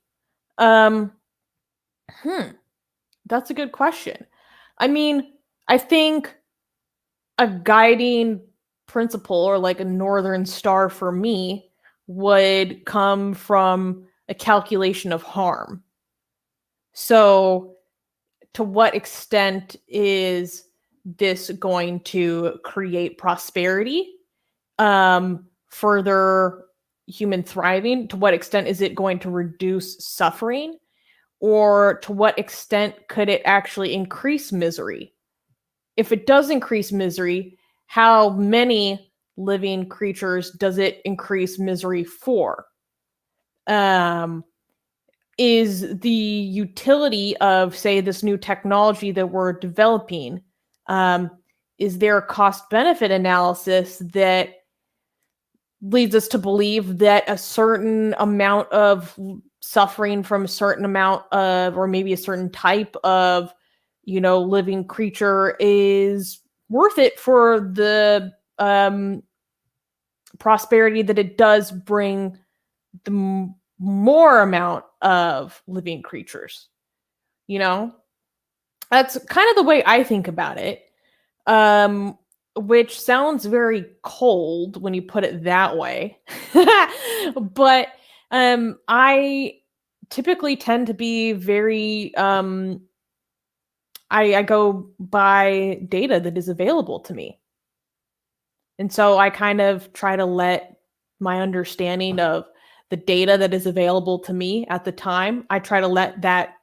That's a good question. I mean, I think a guiding principle, or like a northern star for me, would come from a calculation of harm. So, to what extent is this going to create prosperity, further human thriving? To what extent is it going to reduce suffering? Or to what extent could it actually increase misery? If it does increase misery, how many living creatures does it increase misery for? Is the utility of, say, this new technology that we're developing, is there a cost-benefit analysis that leads us to believe that a certain amount of suffering from a certain amount of, or maybe a certain type of, living creature is worth it for the prosperity that it does bring the more amount of living creatures? That's kind of the way I think about it, which sounds very cold when you put it that way. But I typically tend to be very I go by data that is available to me. And so I kind of try to let my understanding of the data that is available to me at the time, I try to let that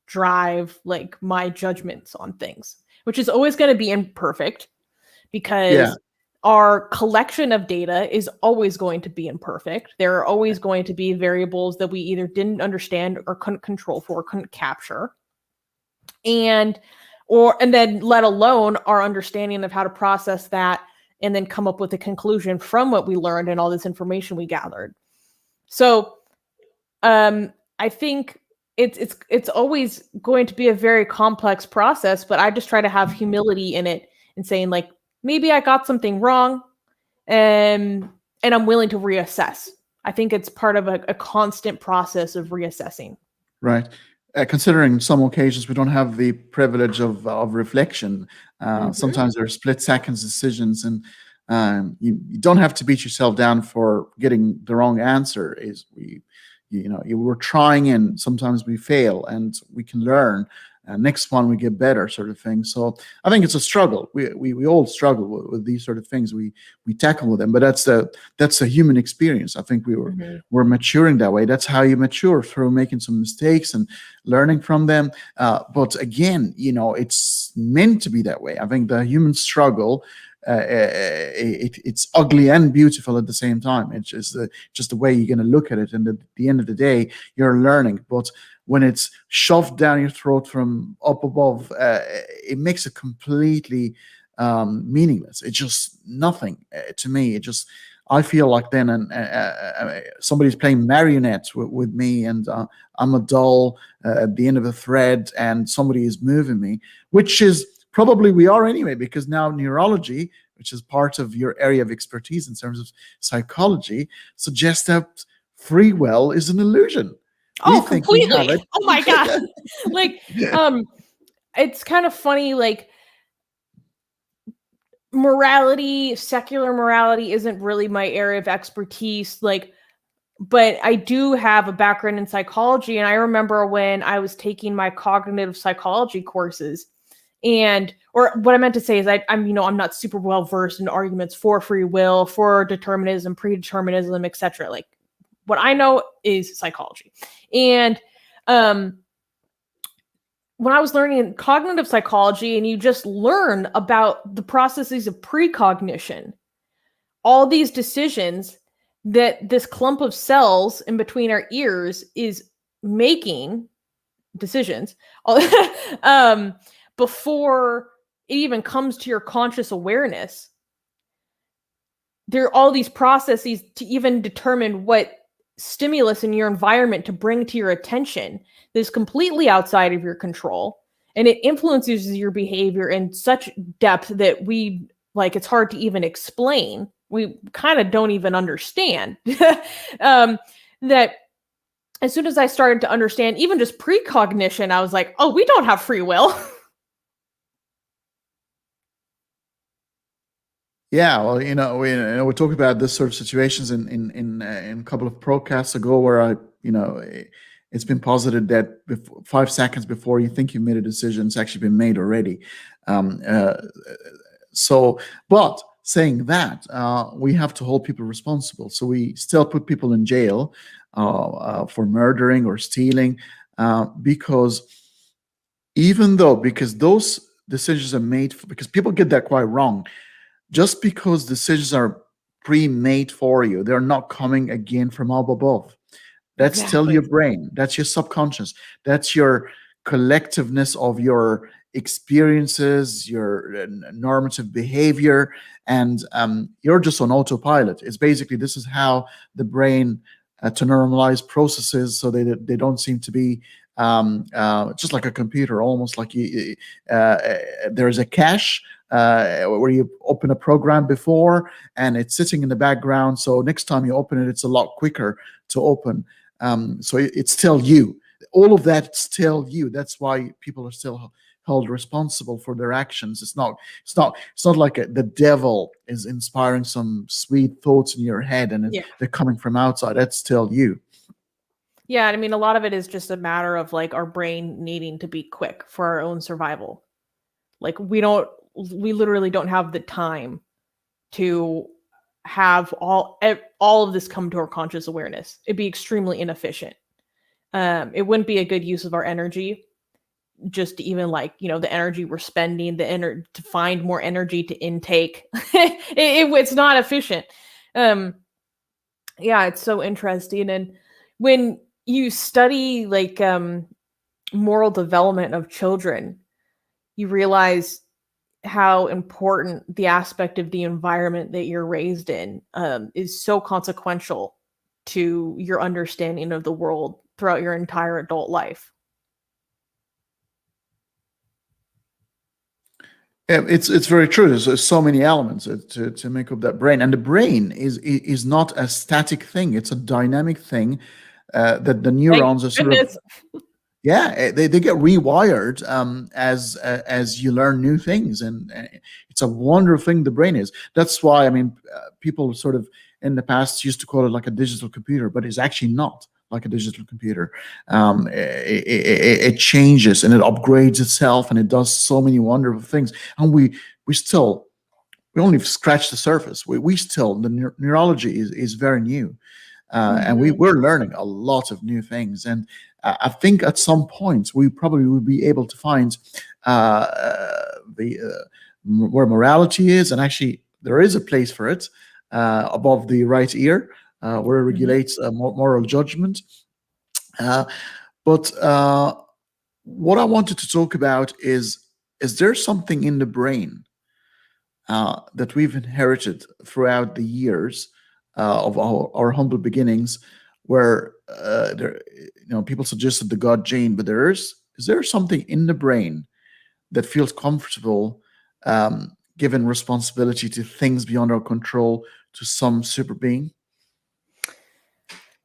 drive like my judgments on things, which is always going to be imperfect because our collection of data is always going to be imperfect. There are always going to be variables that we either didn't understand or couldn't control for, couldn't capture. And then let alone our understanding of how to process that and then come up with a conclusion from what we learned and all this information we gathered. So I think it's always going to be a very complex process, but I just try to have humility in it and saying like, maybe I got something wrong and I'm willing to reassess. I think it's part of a constant process of reassessing. Right. Considering some occasions we don't have the privilege of reflection. Sometimes there are split-second decisions, and you don't have to beat yourself down for getting the wrong answer. We're trying, and sometimes we fail, and we can learn. Next one we get better, sort of thing. So I think it's a struggle. We all struggle with these sort of things. We tackle with them, but that's a human experience. I think we're maturing that way. That's how you mature, through making some mistakes and learning from them. But again, it's meant to be that way. I think the human struggle, it's ugly and beautiful at the same time. It's just the way you're going to look at it. And at the end of the day, you're learning. But when it's shoved down your throat from up above, it makes it completely meaningless. It's just nothing to me. I feel like then somebody's playing marionettes with me, and I'm a doll at the end of a thread, and somebody is moving me, which is probably we are anyway, because now neurology, which is part of your area of expertise in terms of psychology, suggests that free will is an illusion. Oh, completely. Oh my God. It's kind of funny, like morality, secular morality isn't really my area of expertise. But I do have a background in psychology. And I remember when I was taking my cognitive psychology courses, or what I meant to say is I'm not super well versed in arguments for free will, for determinism, predeterminism, etc. Like what I know is psychology. And when I was learning cognitive psychology, and you just learn about the processes of precognition, all these decisions that this clump of cells in between our ears is making decisions before it even comes to your conscious awareness. There are all these processes to even determine what stimulus in your environment to bring to your attention that is completely outside of your control, and it influences your behavior in such depth that it's hard to even explain. We kind of don't even understand. That as soon as I started to understand even just precognition, I was like, oh, we don't have free will. Yeah, well, we talked about this sort of situations in a couple of podcasts ago, where it's been posited that 5 seconds before you think you made a decision, it's actually been made already. But saying that, we have to hold people responsible. So we still put people in jail for murdering or stealing, because those decisions are made because people get that quite wrong. Just because decisions are pre-made for you, they're not coming again from up above. That's still your brain. That's your subconscious. That's your collectiveness of your experiences, your normative behavior, and you're just on autopilot. It's basically, this is how the brain to normalize processes so they don't seem to be just like a computer, almost like there's a cache where you open a program before and it's sitting in the background. So next time you open it, it's a lot quicker to open. So it's still you. All of that's still you. That's why people are still held responsible for their actions. It's not like the devil is inspiring some sweet thoughts in your head and they're coming from outside. That's still you. Yeah, I mean, a lot of it is just a matter of our brain needing to be quick for our own survival. We literally don't have the time to have all of this come to our conscious awareness. It'd be extremely inefficient. It wouldn't be a good use of our energy. just even like, the energy we're spending, to find more energy to intake. It's not efficient. Yeah, it's so interesting. And when you study like moral development of children, you realize how important the aspect of the environment that you're raised in is so consequential to your understanding of the world throughout your entire adult life. Yeah, it's very true. There's so many elements to make up that brain, and the brain is not a static thing. It's a dynamic thing that the neurons are sort of, yeah, they get rewired as you learn new things, and it's a wonderful thing the brain is. That's why, I mean, people sort of in the past used to call it like a digital computer, but it's actually not like a digital computer. It changes and it upgrades itself, and it does so many wonderful things. And we only scratch the surface. We still, the neurology is very new, and we're learning a lot of new things. And I think at some points we probably will be able to find where morality is, and actually there is a place for it above the right ear, where it regulates moral judgment. But what I wanted to talk about is there something in the brain that we've inherited throughout the years of our humble beginnings, where people suggested the God gene, but is there something in the brain that feels comfortable given responsibility to things beyond our control, to some super being?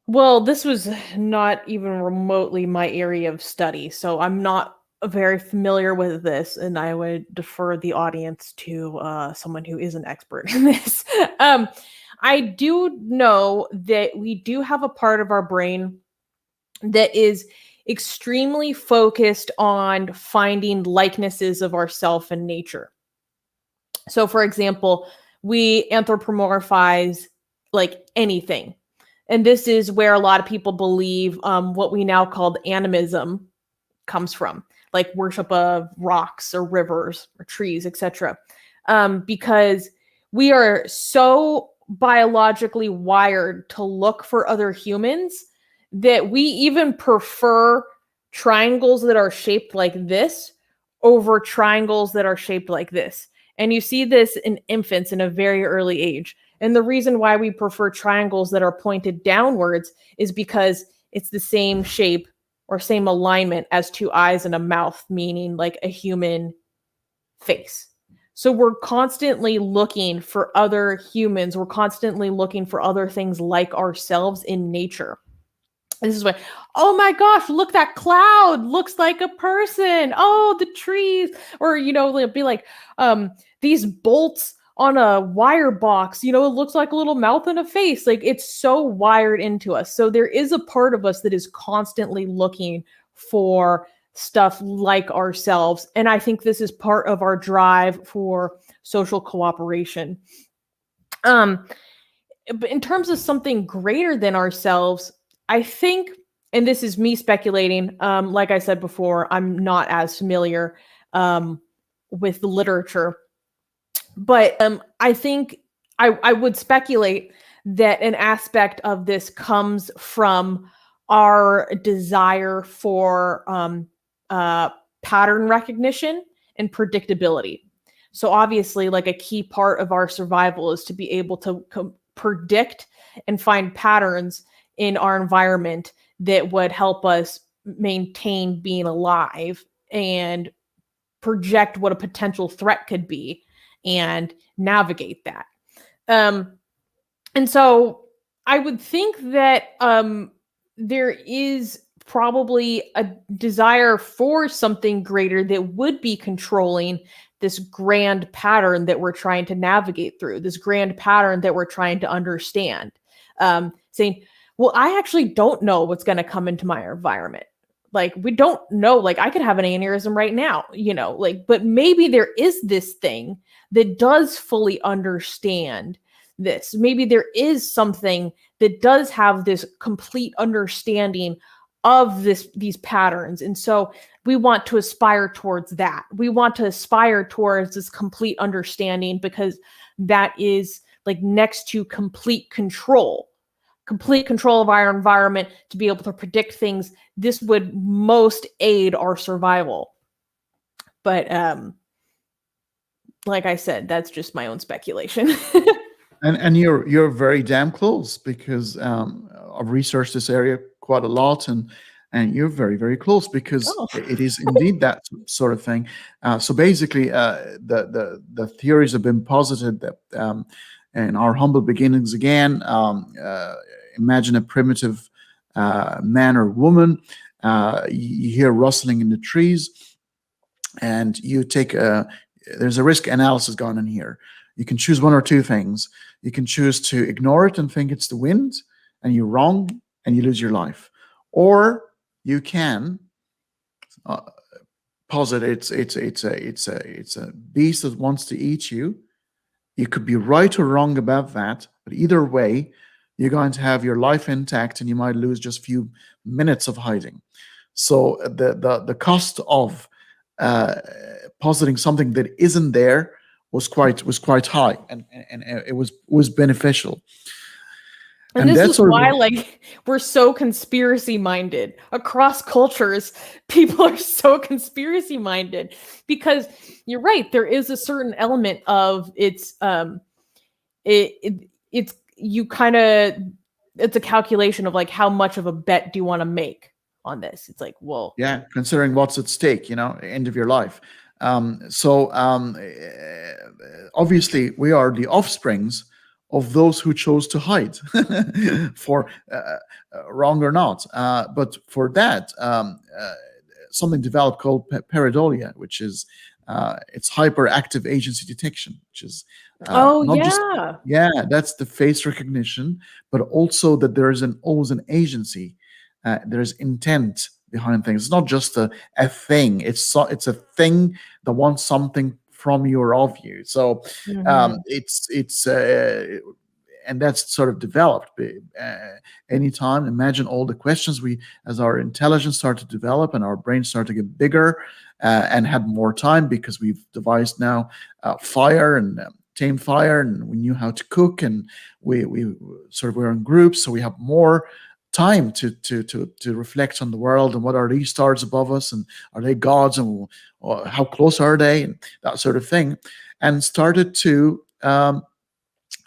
Well, this was not even remotely my area of study, so I'm not very familiar with this, and I would defer the audience to someone who is an expert in this. I do know that we do have a part of our brain that is extremely focused on finding likenesses of ourself in nature. So, for example, we anthropomorphize like anything. And this is where a lot of people believe what we now call animism comes from, like worship of rocks or rivers or trees, etc. Because we are so biologically wired to look for other humans that we even prefer triangles that are shaped like this over triangles that are shaped like this. And you see this in infants in a very early age. And the reason why we prefer triangles that are pointed downwards is because it's the same shape or same alignment as two eyes and a mouth, meaning like a human face. So we're constantly looking for other humans. We're constantly looking for other things like ourselves in nature. This is why, oh my gosh, look, that cloud looks like a person. Oh, the trees. Or, it'll be like these bolts on a wire box, it looks like a little mouth and a face. Like, it's so wired into us. So there is a part of us that is constantly looking for stuff like ourselves. And I think this is part of our drive for social cooperation. But in terms of something greater than ourselves, I think, and this is me speculating, like I said before, I'm not as familiar with the literature, but I think I would speculate that an aspect of this comes from our desire for pattern recognition and predictability. So obviously, like a key part of our survival is to be able to predict and find patterns in our environment that would help us maintain being alive and project what a potential threat could be and navigate that. And so I would think that there is probably a desire for something greater that would be controlling this grand pattern that we're trying to navigate through, this grand pattern that we're trying to understand. Saying, well, I actually don't know what's going to come into my environment. Like, we don't know, like I could have an aneurysm right now, but maybe there is this thing that does fully understand this. Maybe there is something that does have this complete understanding of these patterns. And so we want to aspire towards that. We want to aspire towards this complete understanding, because that is like next to complete control of our environment, to be able to predict things. This would most aid our survival. But like I said, that's just my own speculation. And you're very damn close, because I've researched this area quite a lot, and you're very, very close, because it is indeed that sort of thing. So basically, the theories have been posited that in our humble beginnings again, imagine a primitive man or woman. You hear rustling in the trees, and you take there's a risk analysis going on here. You can choose one or two things. You can choose to ignore it and think it's the wind, and you're wrong, and you lose your life. Or you can posit it's a beast that wants to eat you. You could be right or wrong about that, but either way, you're going to have your life intact, and you might lose just a few minutes of hiding. So the cost of positing something that isn't there was quite high, and it was beneficial. And this is why, like, we're so conspiracy minded across cultures. People are so conspiracy minded, because you're right. There is a certain element of it's a calculation of like, how much of a bet do you want to make on this? It's like, well, yeah, considering what's at stake, end of your life. Obviously, we are the offsprings of those who chose to hide, for wrong or not. But for that, something developed called pareidolia, which is it's hyperactive agency detection, which is that's the face recognition, but also that there is always an agency. There's intent behind things. It's not just a thing. It's a thing that wants something from you or of you. So and that's sort of developed. Anytime, imagine all the questions as our intelligence started to develop and our brains started to get bigger and had more time, because we've devised now fire and tamed fire, and we knew how to cook, and we're in groups, so we have more time to reflect on the world, and what are these stars above us, and are they gods, and how close are they, and that sort of thing, and started to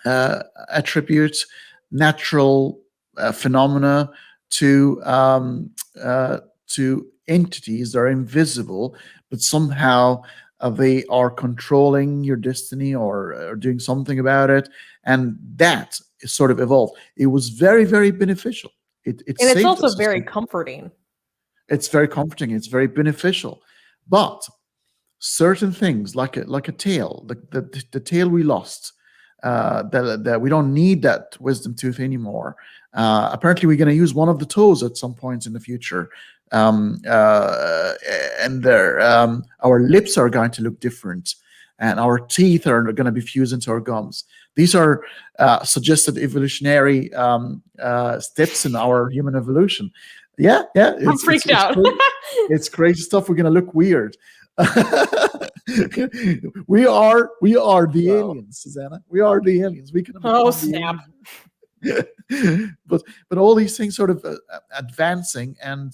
attribute natural phenomena to entities that are invisible, but somehow they are controlling your destiny, or doing something about it, and that is sort of evolved. It was very, very beneficial. It's also very comforting. It's very comforting. It's very beneficial. But certain things, like a tail, the tail we lost, that we don't need that wisdom tooth anymore. Apparently, we're going to use one of the toes at some point in the future, and our lips are going to look different, and our teeth are going to be fused into our gums. These are suggested evolutionary steps in our human evolution. Yeah. I'm freaked out. It's crazy stuff. We're going to look weird. We are the aliens, Susanna. We are the aliens. We can. Oh, snap. But all these things sort of advancing, and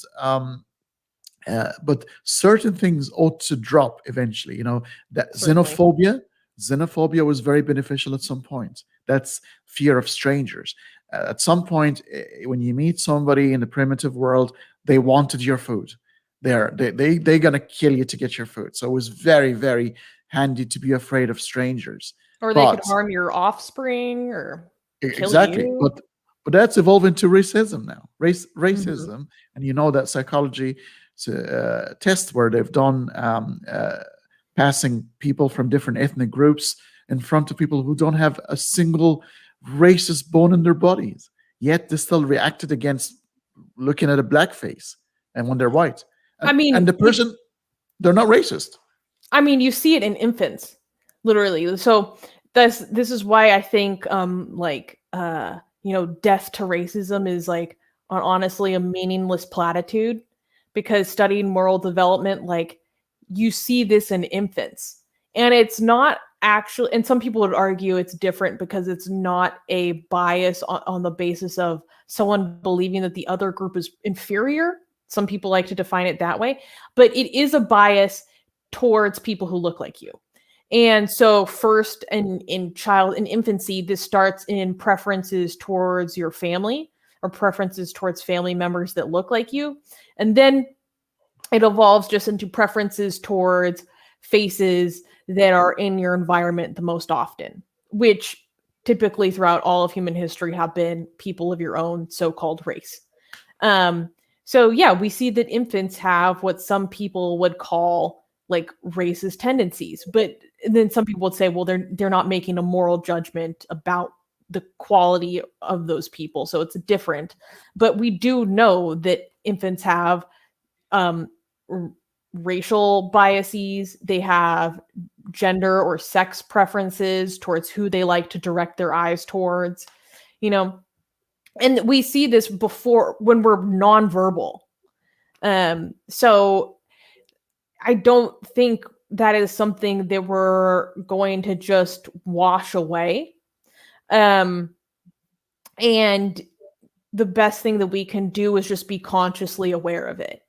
but certain things ought to drop eventually. That xenophobia was very beneficial at some point. That's fear of strangers. At some point, when you meet somebody in the primitive world, they wanted your food. They're gonna kill you to get your food. So it was very, very handy to be afraid of strangers. Or they could harm your offspring, or exactly. Kill you. But that's evolving to racism now. Racism, and that psychology test where they've done passing people from different ethnic groups in front of people who don't have a single racist bone in their bodies, yet they still reacted against looking at a black face, and when they're white. And the person, they're not racist. You see it in infants, literally. So this is why I think death to racism is like on honestly a meaningless platitude, because studying moral development, like, you see this in infants, and it's not actually, and some people would argue it's different because it's not a bias on the basis of someone believing that the other group is inferior. Some people like to define it that way, but it is a bias towards people who look like you. And so first in infancy, this starts in preferences towards your family, or preferences towards family members that look like you. And then it evolves just into preferences towards faces that are in your environment the most often, which typically throughout all of human history have been people of your own so-called race. So yeah, we see that infants have what some people would call like racist tendencies, but then some people would say, well, they're not making a moral judgment about the quality of those people, so it's different. But we do know that infants have racial biases. They have gender or sex preferences towards who they like to direct their eyes towards, and we see this before when we're nonverbal. So I don't think that is something that we're going to just wash away. And the best thing that we can do is just be consciously aware of it.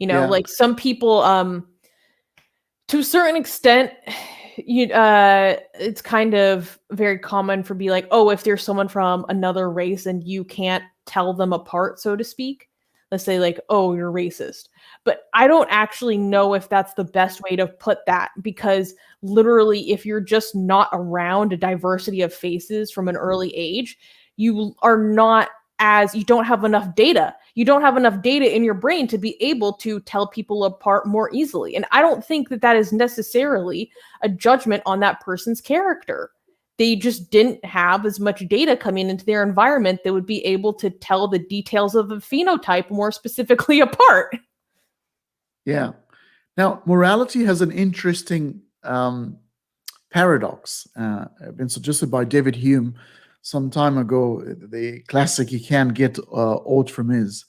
Like some people, to a certain extent, it's kind of very common for be like, oh, if there's someone from another race and you can't tell them apart, so to speak, let's say like, oh, you're racist. But I don't actually know if that's the best way to put that, because literally, if you're just not around a diversity of faces from an early age, you don't have enough data. You don't have enough data in your brain to be able to tell people apart more easily. And I don't think that that is necessarily a judgment on that person's character. They just didn't have as much data coming into their environment that would be able to tell the details of a phenotype more specifically apart. Yeah. Now, morality has an interesting paradox, been suggested by David Hume some time ago, the classic "You Can't Get Aught from His."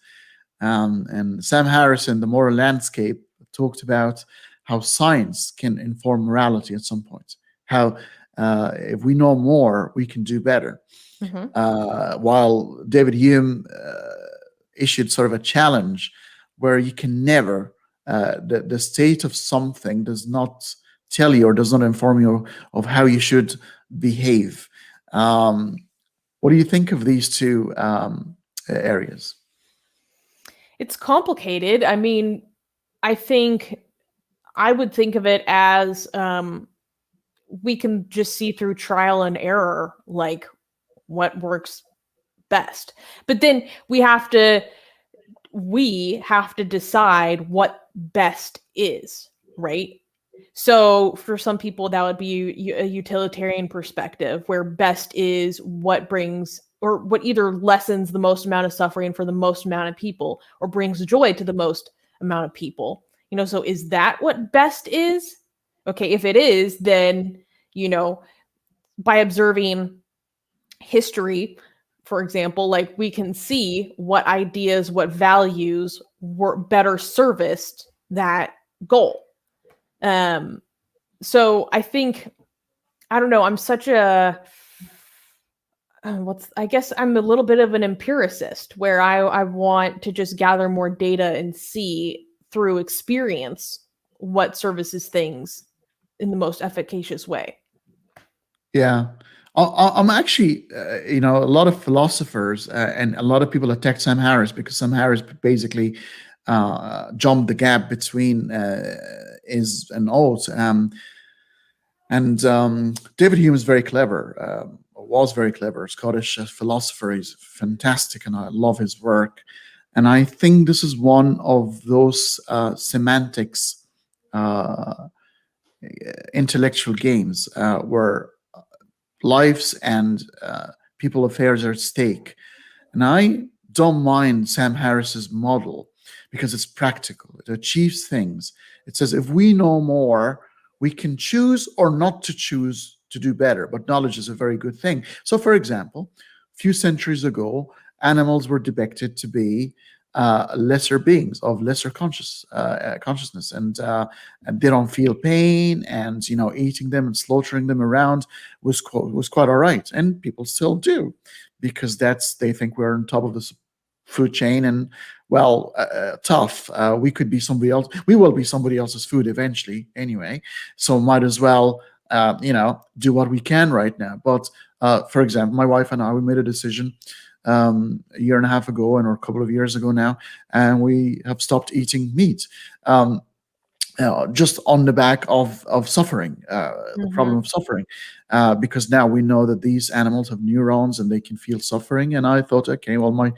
And Sam Harris in The Moral Landscape talked about how science can inform morality at some point. How if we know more, we can do better. Mm-hmm. While David Hume issued sort of a challenge where you can never, the state of something does not tell you or does not inform you of how you should behave. What do you think of these two areas? It's complicated. I mean, I would think of it as we can just see through trial and error, like what works best. But then we have to decide what best is, right? So for some people, that would be a utilitarian perspective, where best is what brings, or what either lessens the most amount of suffering for the most amount of people, or brings joy to the most amount of people. So is that what best is? Okay, if it is, then, by observing history, for example, like we can see what ideas, what values were better serviced that goal. So I think, I don't know, I'm such a, I guess I'm a little bit of an empiricist, where I want to just gather more data and see through experience what services things in the most efficacious way. Yeah. I'm actually, a lot of philosophers and a lot of people attack Sam Harris because Sam Harris basically jumped the gap between is and ought. And David Hume is very clever, was very clever, Scottish philosopher. He's fantastic, and I love his work. And I think this is one of those semantics intellectual games where lives and people affairs are at stake. And I don't mind Sam Harris's model because it's practical. It achieves things. It says if we know more, we can choose or not to choose to do better. But knowledge is a very good thing. So, for example, a few centuries ago, animals were depicted to be lesser beings of lesser consciousness, and they don't feel pain, and eating them and slaughtering them around was quite all right, and people still do, because they think we're on top of the food chain, and tough. We could be somebody else. We will be somebody else's food eventually anyway. So might as well, do what we can right now. But for example, my wife and I, we made a decision a year and a half ago, or a couple of years ago now, and we have stopped eating meat. Just on the back of suffering, the problem of suffering, because now we know that these animals have neurons and they can feel suffering. And I thought, okay, well, my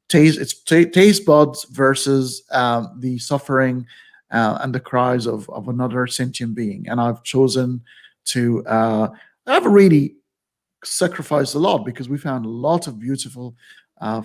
taste buds versus the suffering and the cries of another sentient being, and I've chosen to. I've really sacrificed a lot, because we found a lot of beautiful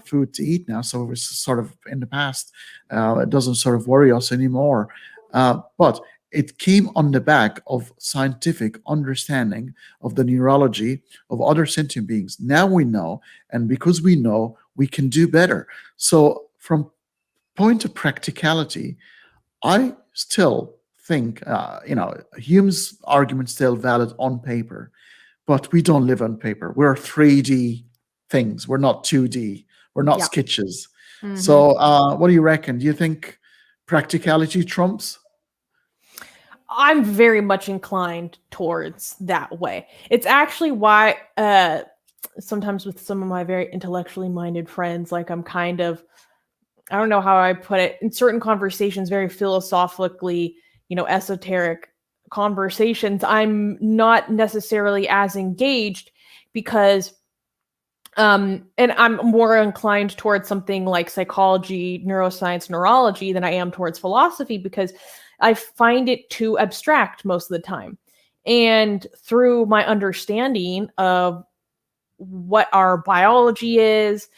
food to eat now. So it's sort of in the past. It doesn't sort of worry us anymore. But it came on the back of scientific understanding of the neurology of other sentient beings. Now we know, and because we know, we can do better. So from point of practicality, I still think, Hume's argument still valid on paper, but we don't live on paper. We're 3D things. We're not 2D. We're not sketches. So what do you reckon? Do you think practicality trumps? I'm very much inclined towards that way. It's actually why sometimes with some of my very intellectually minded friends, like I'm kind of, I don't know how I put it, in certain conversations, very philosophically, esoteric conversations, I'm not necessarily as engaged, because and I'm more inclined towards something like psychology, neuroscience, neurology than I am towards philosophy, because I find it too abstract most of the time. And through my understanding of what our biology is,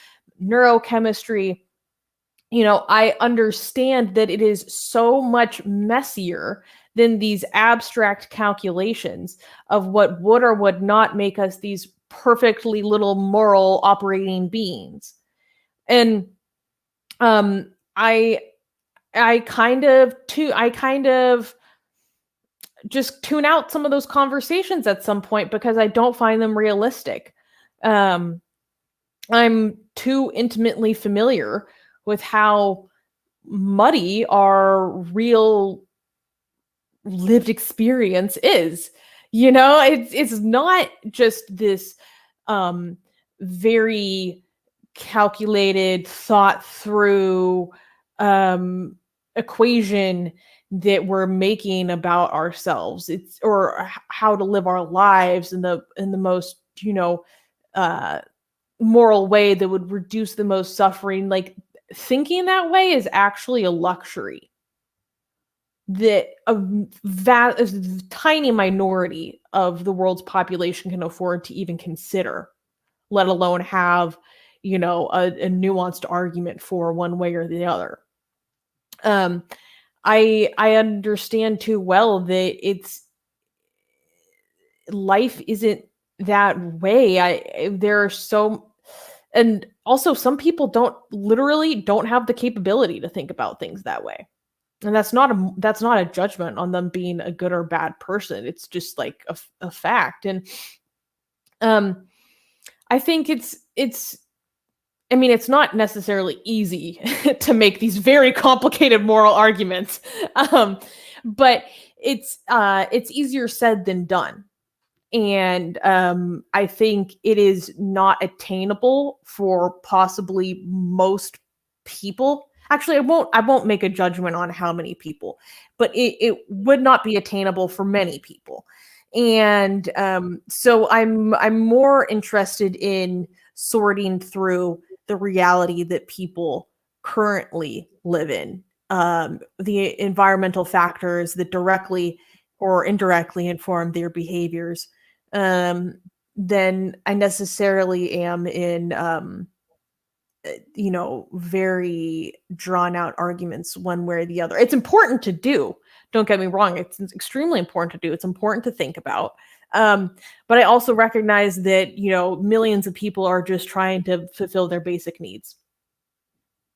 neurochemistry, I understand that it is so much messier than these abstract calculations of what would or would not make us these perfectly little moral operating beings. And I kind of just tune out some of those conversations at some point, because I don't find them realistic. I'm too intimately familiar with how muddy our real lived experience is. It's not just this very calculated, thought through equation that we're making about ourselves. Or how to live our lives in the most moral way that would reduce the most suffering. Like, thinking that way is actually a luxury that a tiny minority of the world's population can afford to even consider, let alone have, a nuanced argument for one way or the other. I understand too well that life isn't that way. There are and also some people don't have the capability to think about things that way. And that's not a judgment on them being a good or bad person. It's just like a fact. And I think it's not necessarily easy to make these very complicated moral arguments. But it's easier said than done. And I think it is not attainable for possibly most people. Actually, I won't make a judgment on how many people, but it would not be attainable for many people. And so I'm more interested in sorting through the reality that people currently live in, the environmental factors that directly or indirectly inform their behaviors, than I necessarily am in very drawn out arguments one way or the other. It's important to do. Don't get me wrong. It's extremely important to do. It's important to think about. But I also recognize that, millions of people are just trying to fulfill their basic needs.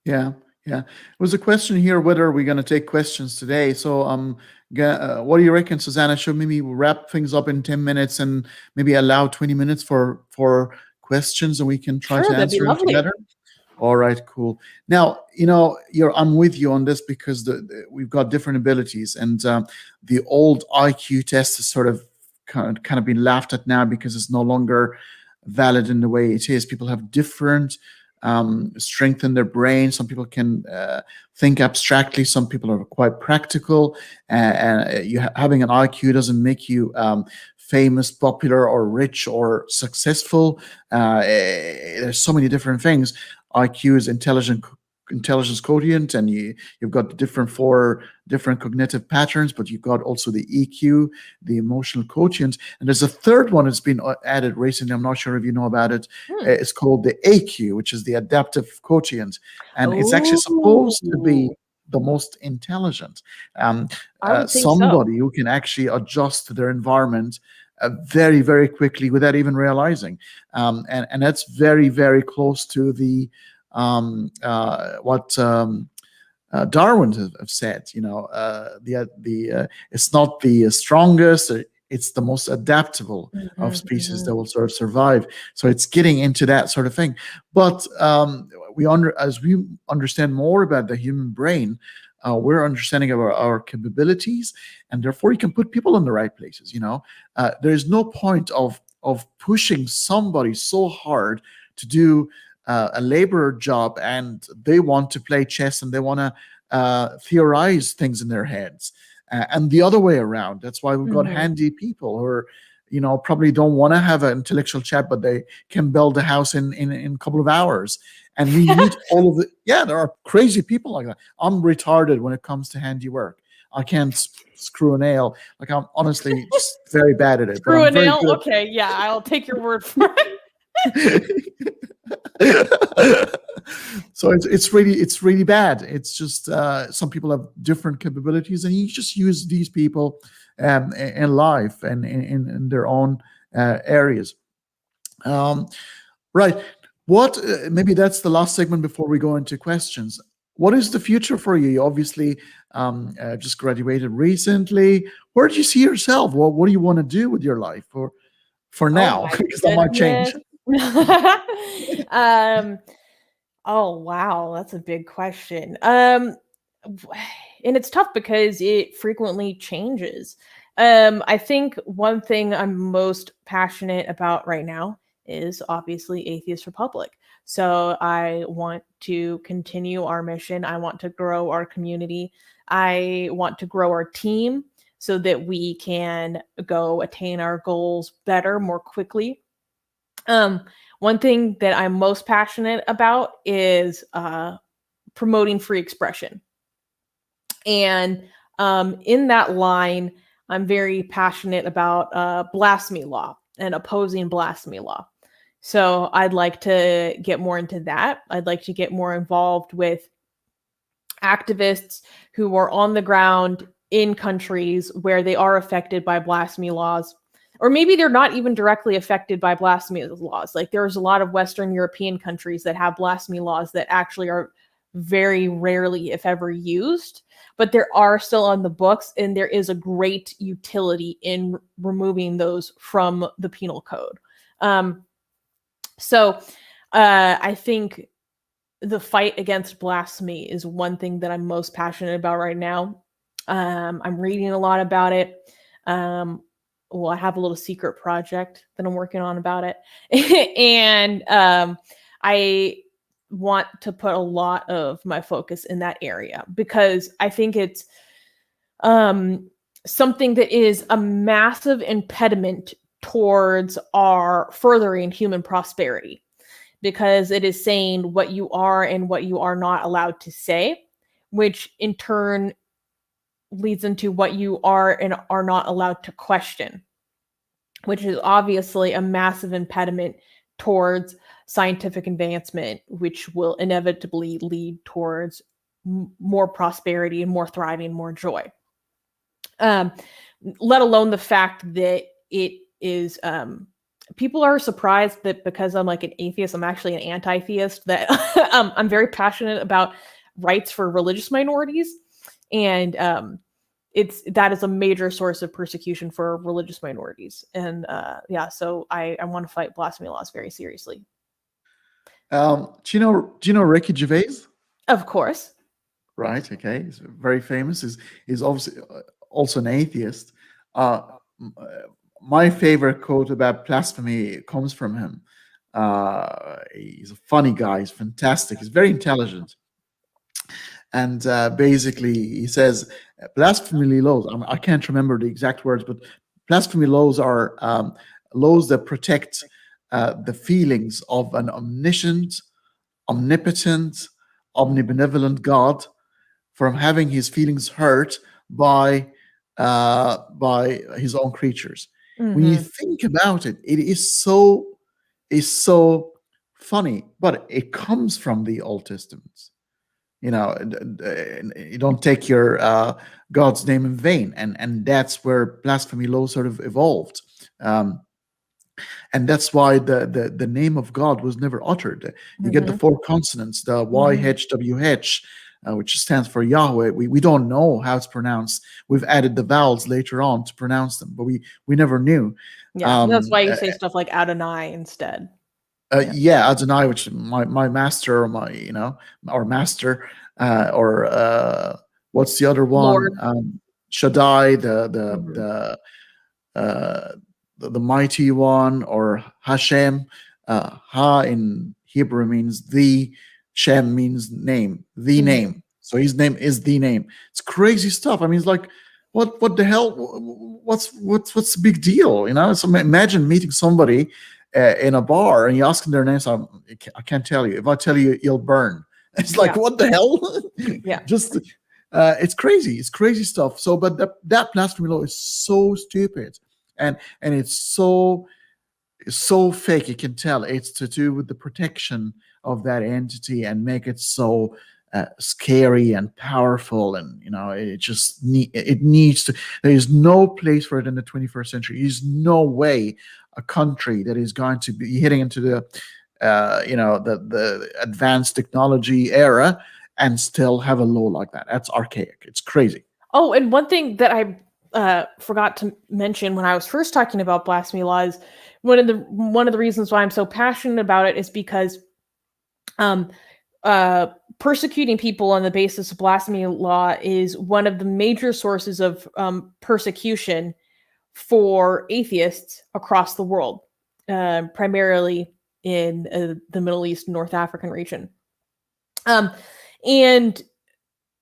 Yeah, yeah. There was a question here whether we're going to take questions today. So, what do you reckon, Susanna? Should maybe wrap things up in 10 minutes and maybe allow 20 minutes for questions, and we can try Sure, to that'd be answer them lovely. together? All right, cool. Now, I'm with you on this because we've got different abilities, and the old IQ test is sort of kind of been laughed at now because it's no longer valid in the way it is. People have different strength in their brain. Some people can think abstractly. Some people are quite practical. And having an IQ doesn't make you famous, popular, or rich, or successful. There's so many different things. IQ is intelligence quotient, and you've got four different cognitive patterns, but you've got also the EQ, the emotional quotient, and there's a third one that's been added recently. I'm not sure if you know about it. It's called the AQ, which is the adaptive quotient, and it's actually supposed to be the most intelligent. I would think so. Somebody who can actually adjust to their environment very, very quickly without even realizing, and that's very, very close to the what Darwin have said. It's not the strongest, it's the most adaptable of species that will sort of survive. So it's getting into that sort of thing. But as we understand more about the human brain, we're understanding of our capabilities, and therefore you can put people in the right places. There's no point of pushing somebody so hard to do a laborer job, and they want to play chess and they want to theorize things in their heads, and the other way around. That's why we've got handy people who are, probably don't want to have an intellectual chat, but they can build a house in a couple of hours. And we need all of it. Yeah, there are crazy people like that. I'm retarded when it comes to handiwork. I can't screw a nail. Like, I'm honestly just very bad at it. Screw a nail? Okay, yeah, I'll take your word for it. So it's really bad. It's just some people have different capabilities, and you just use these people in life and in their own areas. Right. What maybe that's the last segment before we go into questions. What is the future for you? You obviously just graduated recently. Where do you see yourself? What do you want to do with your life for now? Because that might change. Oh wow, that's a big question. And it's tough because it frequently changes. I think one thing I'm most passionate about right now is obviously Atheist Republic. So I want to continue our mission. I want to grow our community. I want to grow our team so that we can go attain our goals better, more quickly. One thing that I'm most passionate about is promoting free expression. And in that line, I'm very passionate about blasphemy law and opposing blasphemy law. So I'd like to get more into that. I'd like to get more involved with activists who are on the ground in countries where they are affected by blasphemy laws, or maybe they're not even directly affected by blasphemy laws. Like, there's a lot of Western European countries that have blasphemy laws that actually are very rarely, if ever, used, but there are still on the books, and there is a great utility in removing those from the penal code. So I think the fight against blasphemy is one thing that I'm most passionate about right now. I'm reading a lot about it. Well, I have a little secret project that I'm working on about it. And I want to put a lot of my focus in that area because I think it's something that is a massive impediment towards our furthering human prosperity, because it is saying what you are and what you are not allowed to say, which in turn leads into what you are and are not allowed to question, which is obviously a massive impediment towards scientific advancement, which will inevitably lead towards more prosperity and more thriving, more joy. Let alone the fact that it is, people are surprised that because I'm like an atheist, I'm actually an anti-theist, that I'm very passionate about rights for religious minorities. And that is a major source of persecution for religious minorities. And so I want to fight blasphemy laws very seriously. Do you know Ricky Gervais? Of course. Right. Okay. He's very famous. He's obviously also an atheist. My favorite quote about blasphemy comes from him. He's a funny guy. He's fantastic. He's very intelligent. And basically, he says blasphemy laws. I can't remember the exact words, but blasphemy laws are laws that protect the feelings of an omniscient, omnipotent, omnibenevolent God from having his feelings hurt by his own creatures. Mm-hmm. When you think about it, it is so funny, but it comes from the Old Testament. You know, you don't take your God's name in vain, and that's where blasphemy law sort of evolved. And that's why the name of God was never uttered. You get the four consonants, the YHWH, which stands for Yahweh. We don't know how it's pronounced. We've added the vowels later on to pronounce them, but we never knew. Yeah, that's why you say stuff like Adonai instead. Yeah, Adonai, which my master, or our master, or what's the other one? Shaddai, the mighty one, or Hashem. Ha in Hebrew means the, Shem means name, the name. So his name is the name. It's crazy stuff. I mean, it's like, what the hell? What's the big deal? You know, so imagine meeting somebody in a bar and you ask them their names. I can't tell you. If I tell you, you'll burn. It's like, what the hell? Yeah. Just it's crazy. It's crazy stuff. So, but that blasphemy law is so stupid, and it's so fake. You can tell it's to do with the protection of that entity and make it so scary and powerful, and it just needs to. There is no place for it in the 21st century. There's no way a country that is going to be hitting into the the advanced technology era and still have a law like that. That's archaic. It's crazy. Oh, and one thing that I forgot to mention when I was first talking about blasphemy laws, one of the reasons why I'm so passionate about it is because persecuting people on the basis of blasphemy law is one of the major sources of persecution for atheists across the world, primarily in the Middle East, North African region. And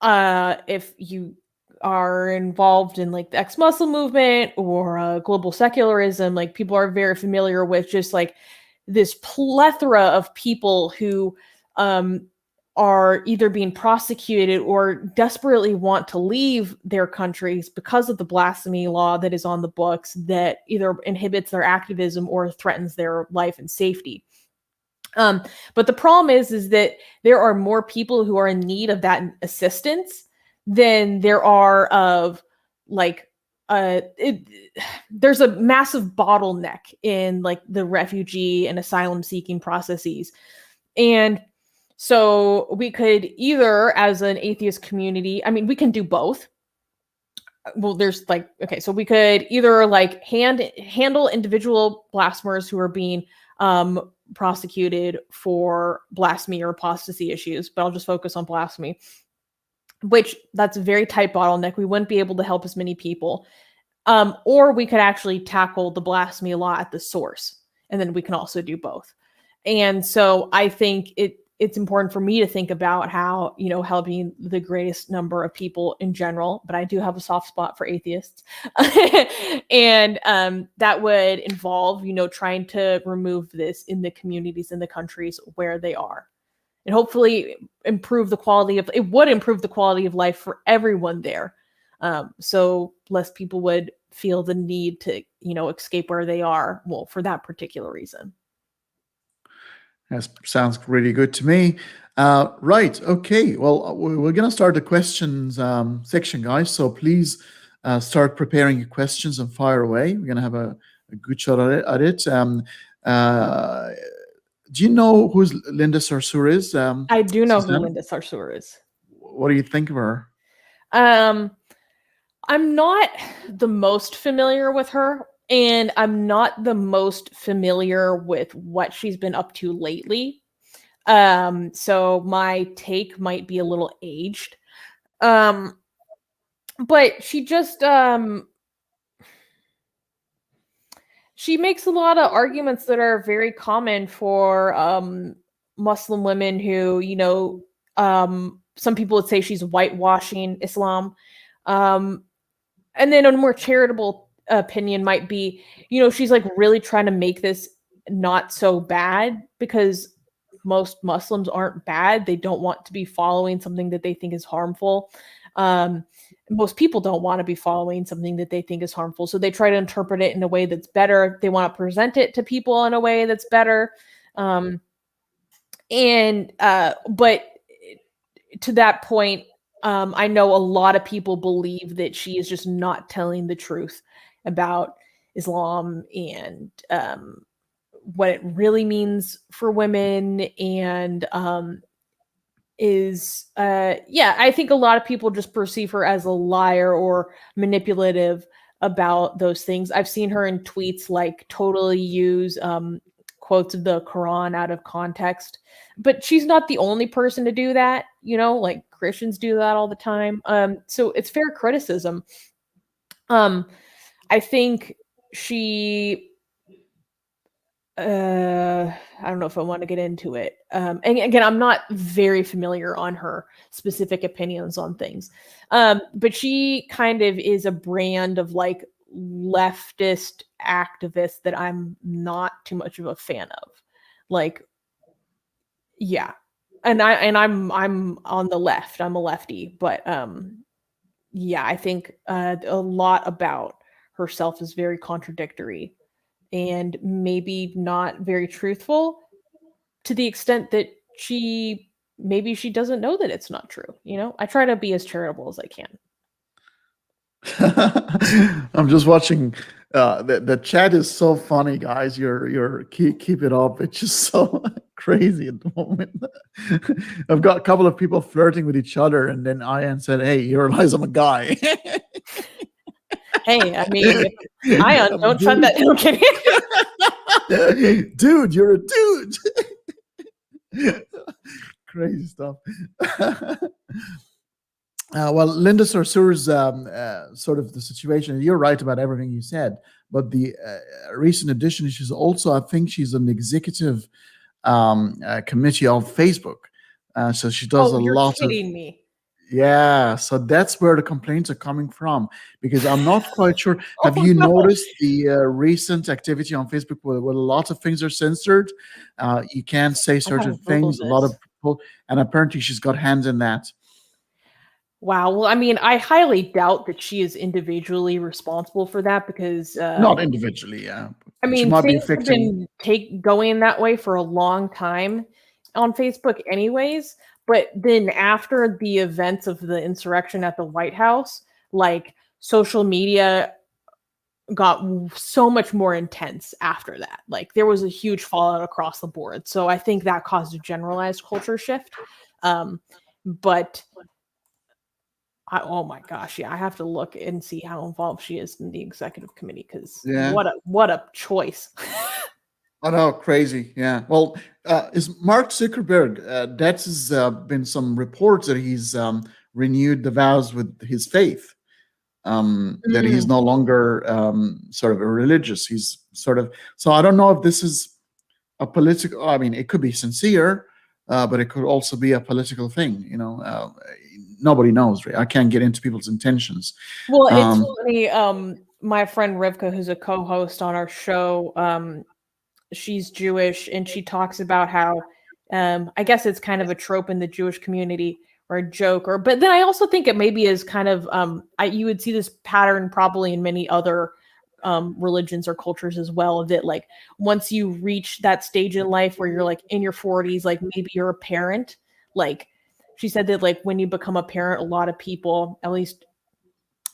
if you are involved in like the ex-Muslim movement or global secularism, like people are very familiar with just like this plethora of people who are either being prosecuted or desperately want to leave their countries because of the blasphemy law that is on the books that either inhibits their activism or threatens their life and safety. But the problem is that there are more people who are in need of that assistance than there are of like, there's a massive bottleneck in like the refugee and asylum seeking processes. And so we could either, as an atheist community, I mean, we can do both. Well, there's like, okay, so we could either like handle individual blasphemers who are being prosecuted for blasphemy or apostasy issues, but I'll just focus on blasphemy, which that's a very tight bottleneck. We wouldn't be able to help as many people. Or we could actually tackle the blasphemy law at the source, and then we can also do both. And so I think it's important for me to think about how, helping the greatest number of people in general, but I do have a soft spot for atheists. And that would involve, trying to remove this in the communities, in the countries where they are. And hopefully improve the quality of life for everyone there. So less people would feel the need to, escape where they are, well, for that particular reason. That sounds really good to me. Right. Okay. Well, we're going to start the questions section, guys. So please start preparing your questions and fire away. We're going to have a good shot at it. Do you know who Linda Sarsour is? I do know Susanna? who Linda Sarsour is. What do you think of her? I'm not the most familiar with her, and I'm not the most familiar with what she's been up to lately. So my take might be a little aged. But she just she makes a lot of arguments that are very common for Muslim women who, some people would say she's whitewashing Islam. And then a more charitable opinion might be, she's like really trying to make this not so bad, because most Muslims aren't bad. They don't want to be following something that they think is harmful. Most people don't want to be following something that they think is harmful. So they try to interpret it in a way that's better. They want to present it to people in a way that's better. But to that point, I know a lot of people believe that she is just not telling the truth about Islam and what it really means for women, and I think a lot of people just perceive her as a liar or manipulative about those things. I've seen her in tweets like totally use quotes of the Quran out of context, but she's not the only person to do that. Like Christians do that all the time. So it's fair criticism. I think she I don't know if I want to get into it. And again, I'm not very familiar on her specific opinions on things. But she kind of is a brand of like leftist activist that I'm not too much of a fan of. Like, yeah. I'm on the left. I'm a lefty, but I think a lot about herself is very contradictory and maybe not very truthful, to the extent that she doesn't know that it's not true. I try to be as charitable as I can. I'm just watching. The chat is so funny, guys. You're keep it up. It's just so crazy at the moment. I've got a couple of people flirting with each other, and then Ian said, "Hey, you realize I'm a guy." Hey, I mean, Ion, don't shut that down. Dude, you're a dude. Crazy stuff. Well, Linda Sarsour's sort of the situation. You're right about everything you said, but the recent addition, she's also, I think, she's an executive committee of Facebook. So she does a you're lot kidding me. Yeah, so that's where the complaints are coming from, because I'm not quite sure. Have you noticed the recent activity on Facebook where a lot of things are censored? You can't say certain things, a lot of people, and apparently she's got hands in that. Wow. Well, I mean, I highly doubt that she is individually responsible for that, because not individually, yeah. I mean, things have been going that way for a long time on Facebook anyways. But then after the events of the insurrection at the White House, like social media got so much more intense after that. Like there was a huge fallout across the board. So I think that caused a generalized culture shift. But oh my gosh, yeah, I have to look and see how involved she is in the executive committee, because what a choice. I know, crazy. Yeah. Well, is Mark Zuckerberg, that's been some reports that he's renewed the vows with his faith, that he's no longer sort of a religious. He's sort of, so I don't know if this is a political, I mean, it could be sincere, but it could also be a political thing, nobody knows, right? I can't get into people's intentions. Well, it's funny, my friend Rivka, who's a co-host on our show, she's Jewish, and she talks about how I guess it's kind of a trope in the Jewish community, or a joke, but then I also think it maybe is kind of you would see this pattern probably in many other religions or cultures as well, that like once you reach that stage in life where you're like in your 40s, like maybe you're a parent, like she said that like when you become a parent, a lot of people, at least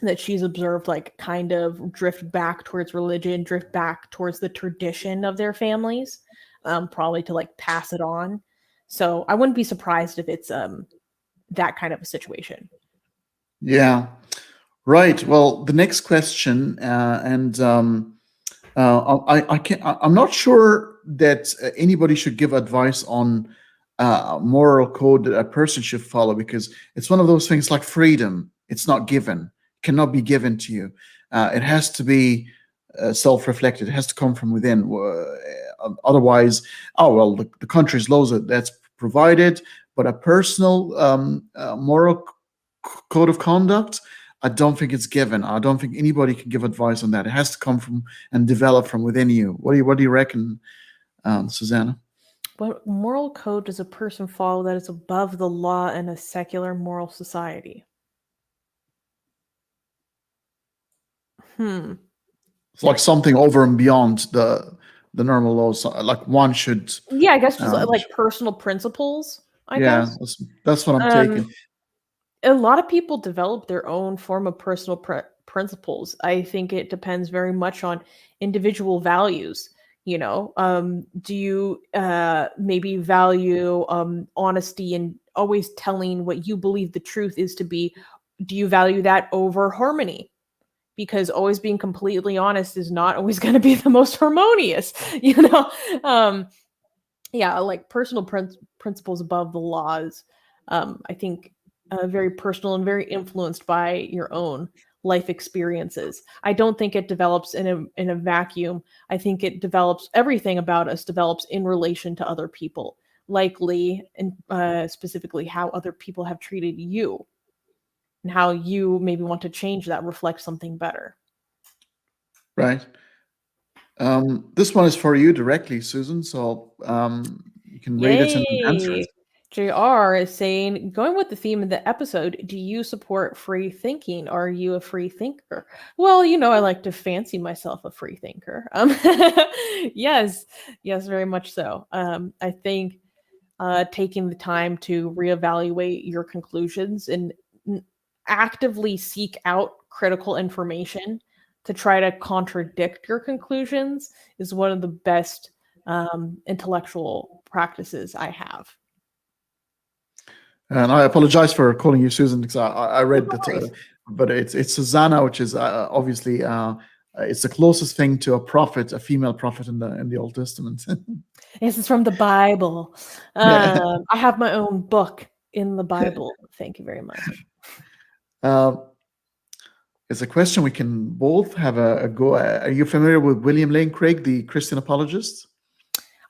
that she's observed like kind of drift back towards religion, drift back towards the tradition of their families, probably to like pass it on. So I wouldn't be surprised if it's that kind of a situation. Yeah. Right. Well, the next question, I'm not sure that anybody should give advice on moral code that a person should follow, because it's one of those things like freedom. It's not given, cannot be given to you. It has to be self-reflected. It has to come from within. Otherwise, oh well, the country's laws that's provided, but a personal moral code of conduct, I don't think it's given. I don't think anybody can give advice on that. It has to come from and develop from within you. What do you reckon, Susanna? What moral code does a person follow that is above the law in a secular moral society? It's like something over and beyond the normal laws. Like one should. Yeah, I guess just like personal principles. I guess that's what I'm taking. A lot of people develop their own form of personal principles. I think it depends very much on individual values. You know, do you maybe value honesty and always telling what you believe the truth is to be? Do you value that over harmony? Because always being completely honest is not always going to be the most harmonious, you know? Yeah, like personal principles above the laws, I think very personal and very influenced by your own life experiences. I don't think it develops in a vacuum. I think it develops, everything about us develops in relation to other people, likely, and specifically how other people have treated you. And how you maybe want to change that, reflect something better. Right. This one is for you directly, Susan. So you can read it and answer it. JR is saying, going with the theme of the episode, do you support free thinking? Are you a free thinker? Well, you know, I like to fancy myself a free thinker. Yes, very much so. I think taking the time to reevaluate your conclusions and actively seek out critical information to try to contradict your conclusions is one of the best intellectual practices I have. And I apologize for calling you Susan, because I read that, but it's Susanna, which is obviously it's the closest thing to a prophet, a female prophet in the Old Testament. This is from the Bible. I have my own book in the Bible. Thank you very much. It's a question we can both have a go at. Are you familiar with William Lane Craig, the Christian apologist?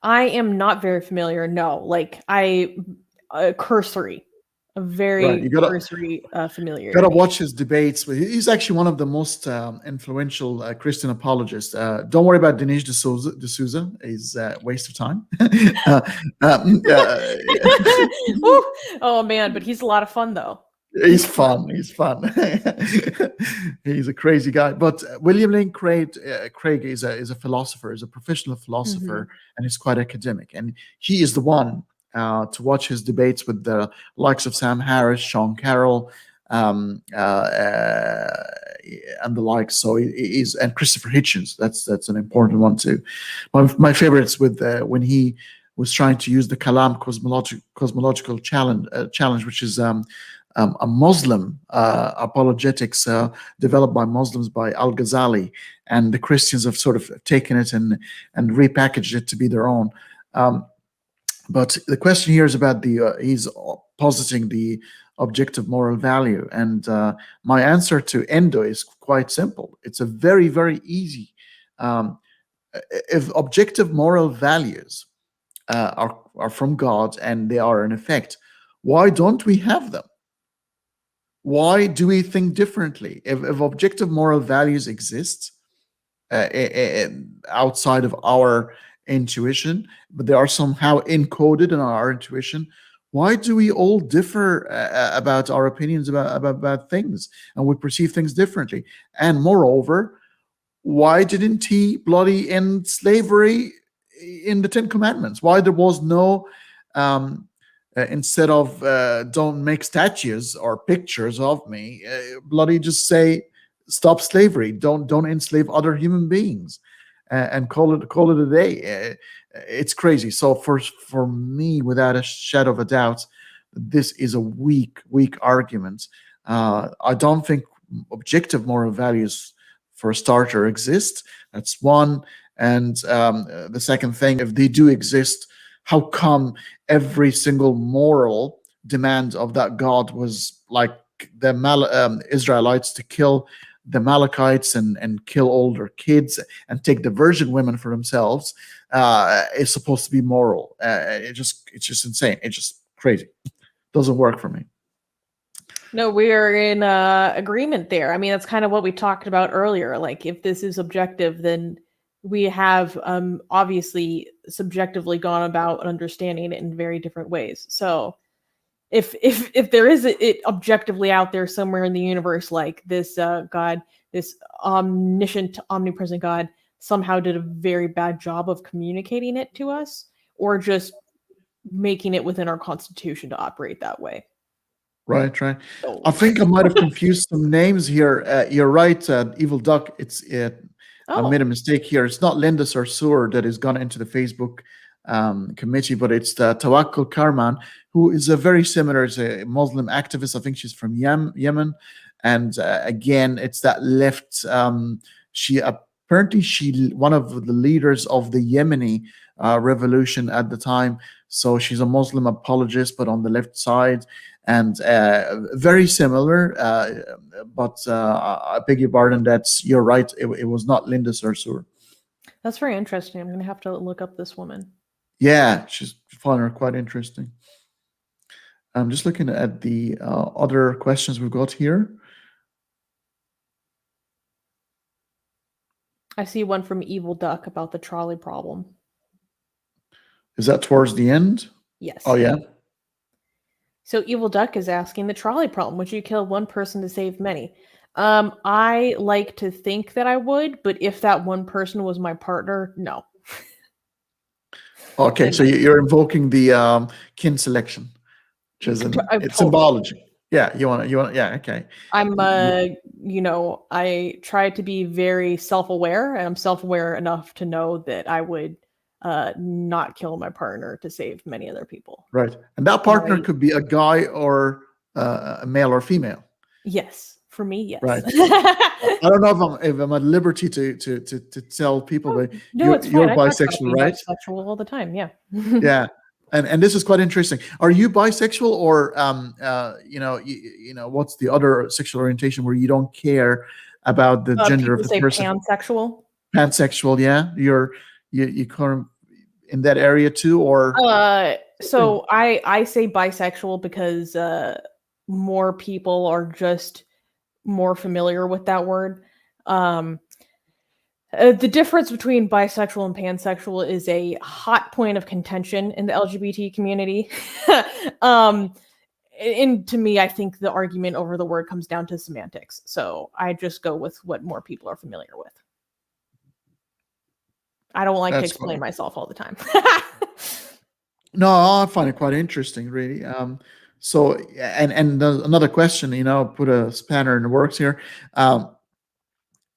I am not very familiar. No, like cursory, a very cursory familiar. You gotta watch his debates. He's actually one of the most influential Christian apologists. Don't worry about Dinesh D'Souza. He's a waste of time. Oh man, but he's a lot of fun though. He's fun. He's a crazy guy. But William Lane Craig is a philosopher, is a professional philosopher, and he's quite academic. And he is the one to watch his debates with the likes of Sam Harris, Sean Carroll, and the like. So and Christopher Hitchens. That's an important one too. My favorites with when he was trying to use the Kalam cosmological challenge, which is a Muslim apologetics developed by Muslims by Al-Ghazali, and the Christians have sort of taken it and repackaged it to be their own. But the question here is about he's positing the objective moral value, and my answer to Endo is quite simple. It's a very, very easy. If objective moral values are from God and they are in effect, why don't we have them? Why do we think differently? If objective moral values exist outside of our intuition, but they are somehow encoded in our intuition, why do we all differ about our opinions about things, and we perceive things differently? And moreover, why didn't he bloody end slavery in the Ten Commandments? Why there was no instead of don't make statues or pictures of me, bloody just say stop slavery. Don't enslave other human beings, and call it a day. It's crazy. So for me, without a shadow of a doubt, this is a weak argument. I don't think objective moral values, for a starter, exist. That's one. And the second thing, if they do exist, how come every single moral demand of that God was like the Israelites to kill the Amalekites and kill all their kids and take the virgin women for themselves, is supposed to be moral? It's just insane. It's just crazy. Doesn't work for me. No, we are in agreement there. I mean, that's kind of what we talked about earlier. Like, if this is objective, then we have obviously subjectively gone about understanding it in very different ways. So if there is it objectively out there somewhere in the universe, like this God, this omniscient, omnipresent God somehow did a very bad job of communicating it to us, or just making it within our constitution to operate that way. Right. I think I might have confused some names here. You're right, Evil Duck. I made a mistake here. It's not Linda Sarsour that has gone into the Facebook committee, but it's the Tawakkul Karman, who is a very similar, is a Muslim activist. I think she's from Yemen. And again, it's that left. She one of the leaders of the Yemeni revolution at the time. So she's a Muslim apologist, but on the left side, and very similar. But I beg your pardon. You're right. It was not Linda Sarsour. That's very interesting. I'm going to have to look up this woman. Yeah, she's found her quite interesting. I'm just looking at the other questions we've got here. I see one from Evil Duck about the trolley problem. Is that towards the end? Yes. Oh, yeah. So Evil Duck is asking, the trolley problem, would you kill one person to save many? I like to think that I would, but if that one person was my partner, no. Okay, so you're invoking the kin selection, which is it's symbology. Yeah, you want to, yeah, okay. I'm, I try to be very self-aware, and I'm self-aware enough to know that I would not kill my partner to save many other people. Right, and that partner could be a guy or a male or female. Yes, for me, yes. Right. I don't know if I'm at liberty to tell people, but you're bisexual, right? Bisexual all the time, yeah. Yeah. And this is quite interesting. Are you bisexual, or what's the other sexual orientation where you don't care about the gender of the person? Pansexual. Pansexual, yeah. You kind of in that area too, or so I say bisexual because more people are just more familiar with that word. The difference between bisexual and pansexual is a hot point of contention in the LGBT community. And to me, I think the argument over the word comes down to semantics. So I just go with what more people are familiar with. I don't like to explain myself all the time. No, I find it quite interesting, really. So, and another question, put a spanner in the works here.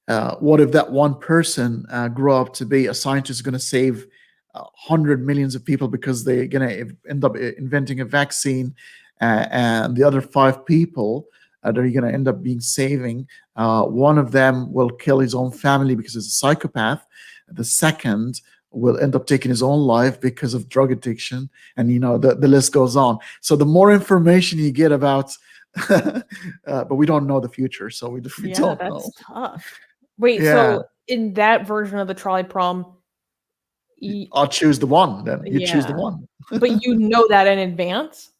What if that one person grew up to be a scientist going to save 100 millions of people because they're going to end up inventing a vaccine, and the other 5 people that are going to end up being saving, one of them will kill his own family because he's a psychopath. The second will end up taking his own life because of drug addiction, and the list goes on. So the more information you get about, but we don't know the future, so we don't know. That's tough. Wait, so in that version of the trolley problem, I'll choose the one. Then you choose the one. But you know that in advance.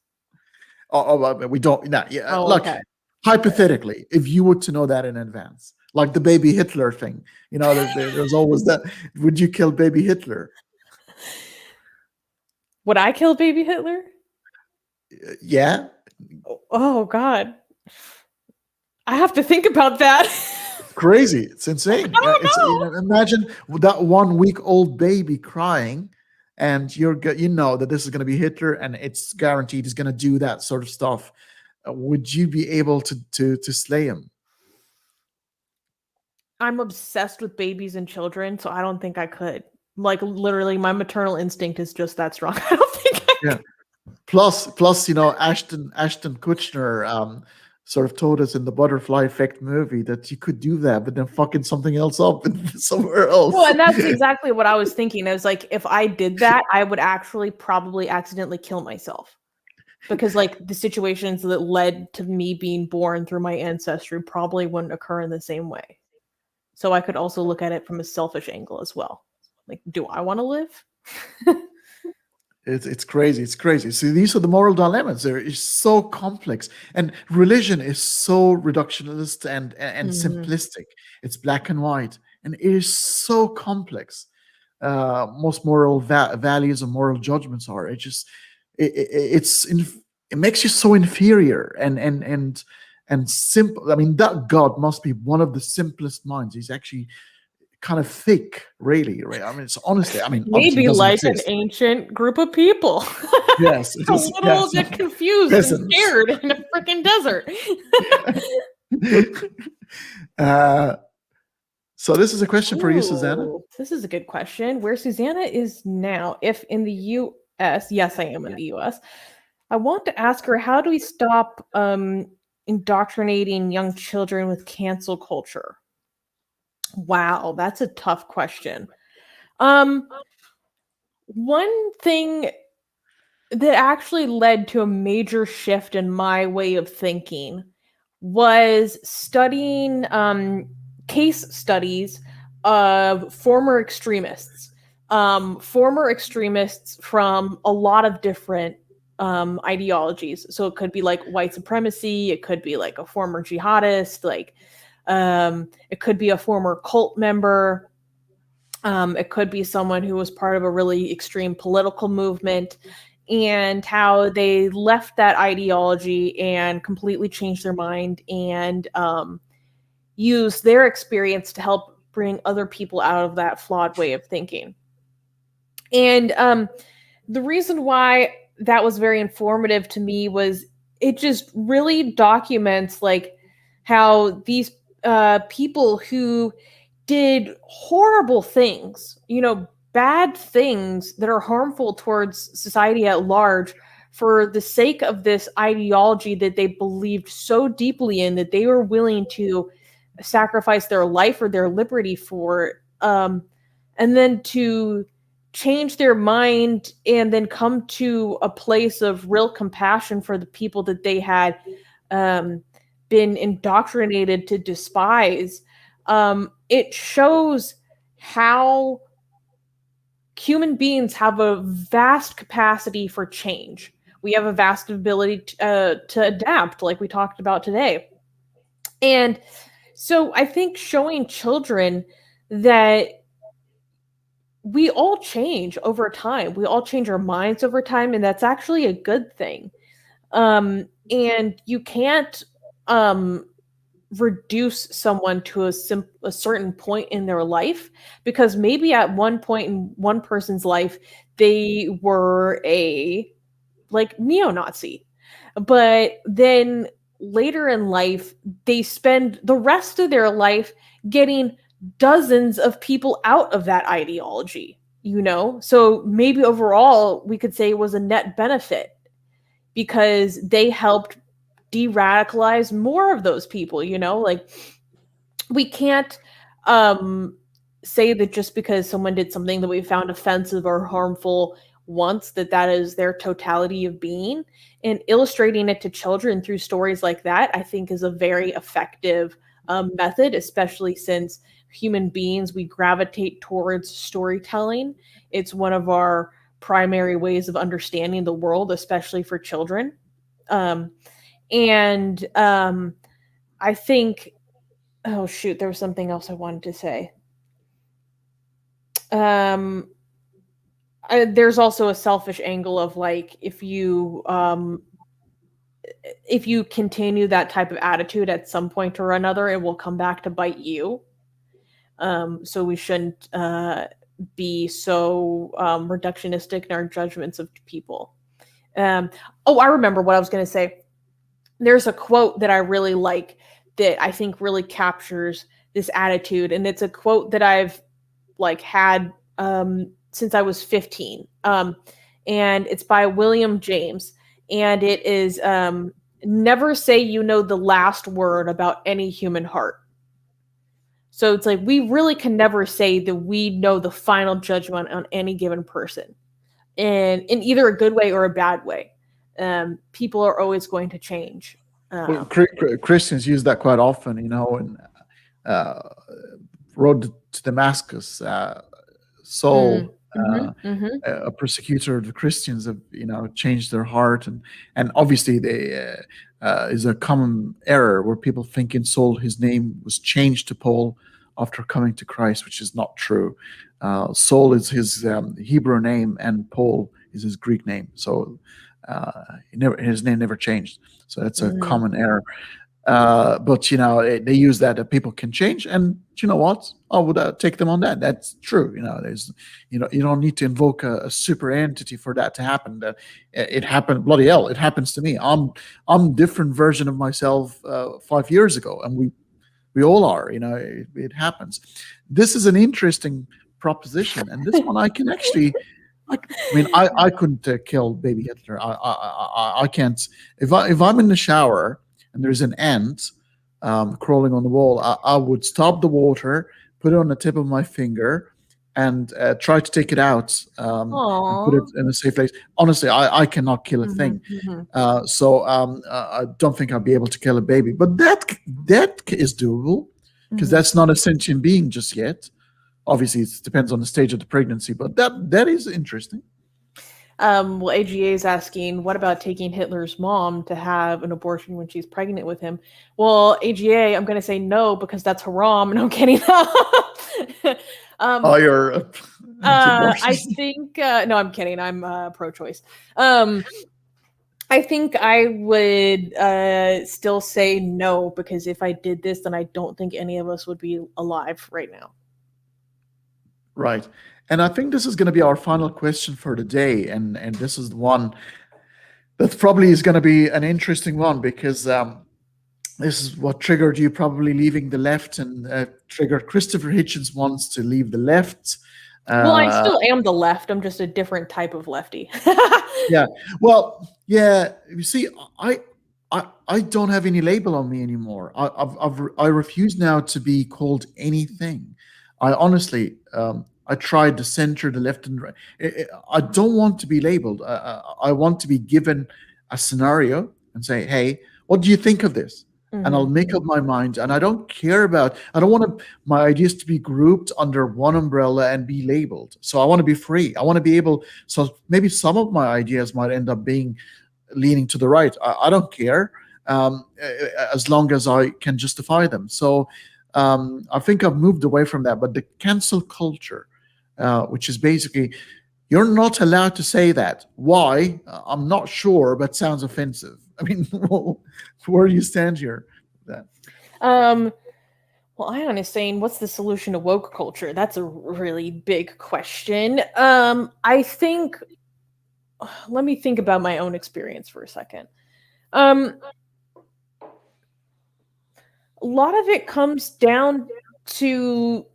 We don't. No, yeah. Oh, Look, okay. Hypothetically, if you were to know that in advance, like the baby Hitler thing, there's always that. Would you kill baby Hitler? Would I kill baby Hitler? Yeah. Oh God, I have to think about that. Crazy. It's insane. Imagine that 1 week old baby crying, and you know that this is going to be Hitler, and it's guaranteed he's going to do that sort of stuff. Would you be able to slay him? I'm obsessed with babies and children, so I don't think I could. Like literally, my maternal instinct is just that strong. I don't think I Yeah. Plus, you know, Ashton Kutcher sort of told us in the Butterfly Effect movie that you could do that, but then fucking something else up somewhere else. Well, and that's exactly what I was thinking. I was like, if I did that, I would actually probably accidentally kill myself. Because like the situations that led to me being born through my ancestry probably wouldn't occur in the same way. So I could also look at it from a selfish angle as well. Like, do I want to live? It's crazy. It's crazy. See, these are the moral dilemmas. They're so complex, and religion is so reductionist and simplistic. It's black and white, and it is so complex. Most moral values and moral judgments are. It makes you so inferior and simple. I mean, that God must be one of the simplest minds. He's actually kind of thick, really. I mean, it's honestly. I mean, maybe like exist. An ancient group of people. Yes, a little bit confused Peasants. And scared in a freaking desert. So this is a question for you, Susanna. This is a good question. Where Susanna is now, if in the U.S., yes, I am in the U.S. I want to ask her, how do we stop indoctrinating young children with cancel culture? Wow, that's a tough question. One thing that actually led to a major shift in my way of thinking was studying case studies of former extremists from a lot of different ideologies. So it could be like white supremacy, it could be like a former jihadist, like it could be a former cult member. It could be someone who was part of a really extreme political movement, and how they left that ideology and completely changed their mind and used their experience to help bring other people out of that flawed way of thinking. And the reason why that was very informative to me was it just really documents like how these people who did horrible things, you know, bad things that are harmful towards society at large for the sake of this ideology that they believed so deeply in that they were willing to sacrifice their life or their liberty for, and then to change their mind and then come to a place of real compassion for the people that they had been indoctrinated to despise. It shows how human beings have a vast capacity for change. We have a vast ability to adapt, like we talked about today. And so I think showing children that we all change over time. We all change our minds over time, and that's actually a good thing. And you can't reduce someone to a certain point in their life, because maybe at one point in one person's life they were a like neo-Nazi, but then later in life they spend the rest of their life getting dozens of people out of that ideology, you know? So maybe overall we could say it was a net benefit because they helped de-radicalize more of those people, you know? Like, we can't say that just because someone did something that we found offensive or harmful once, that is their totality of being. And illustrating it to children through stories like that, I think, is a very effective method, especially since human beings, we gravitate towards storytelling. It's one of our primary ways of understanding the world, especially for children. And I think, oh shoot, there was something else I wanted to say. There's also a selfish angle of like, if you continue that type of attitude at some point or another, it will come back to bite you. So we shouldn't be so reductionistic in our judgments of people. I remember what I was going to say. There's a quote that I really like that I think really captures this attitude. And it's a quote that I've like had since I was 15. And it's by William James. And it is never say you know the last word about any human heart. So it's like we really can never say that we know the final judgment on any given person, and in either a good way or a bad way. People are always going to change. Well, Christians use that quite often, you know, in Road to Damascus, Saul, a persecutor of the Christians, have, you know, changed their heart, and obviously they is a common error where people think in Saul his name was changed to Paul after coming to Christ, which is not true. Saul is his Hebrew name, and Paul is his Greek name. So his name never changed. So that's a common error. But you know, they use that people can change, and you know what? I would take them on that. That's true. You know, you don't need to invoke a super entity for that to happen. That it happened. Bloody hell, it happens to me. I'm a different version of myself 5 years ago, and we all are. You know, it happens. This is an interesting proposition, and this one I can actually. I mean, I couldn't kill baby Hitler. I can't. If I'm in the shower and there's an ant crawling on the wall, I would stop the water, put it on the tip of my finger, and try to take it out and put it in a safe place. Honestly, I cannot kill a thing. So I don't think I'll be able to kill a baby. But that is doable, because that's not a sentient being just yet. Obviously, it depends on the stage of the pregnancy, but that is interesting. Well, AGA is asking, what about taking Hitler's mom to have an abortion when she's pregnant with him? Well, AGA, I'm going to say no, because that's haram. No, I'm kidding. You're I think, no, I'm kidding. I'm pro-choice. I think I would still say no, because if I did this, then I don't think any of us would be alive right now. Right. And I think this is going to be our final question for the day. And this is the one that probably is going to be an interesting one, because this is what triggered you probably leaving the left, and triggered Christopher Hitchens wants to leave the left. Well, I still am the left. I'm just a different type of lefty. Yeah. Well, yeah. You see, I don't have any label on me anymore. I refuse now to be called anything. I honestly, I tried the center, the left and right. I don't want to be labeled. I want to be given a scenario and say, hey, what do you think of this? And I'll make up my mind. And I don't want my ideas to be grouped under one umbrella and be labeled. So I want to be free. I want to be able, so maybe some of my ideas might end up being leaning to the right. I don't care, as long as I can justify them. So I think I've moved away from that. But the cancel culture, which is basically, you're not allowed to say that. Why? I'm not sure, but sounds offensive. I mean, where do you stand here? That. Well, Ion is saying, what's the solution to woke culture? That's a really big question. I think, let me think about my own experience for a second. A lot of it comes down to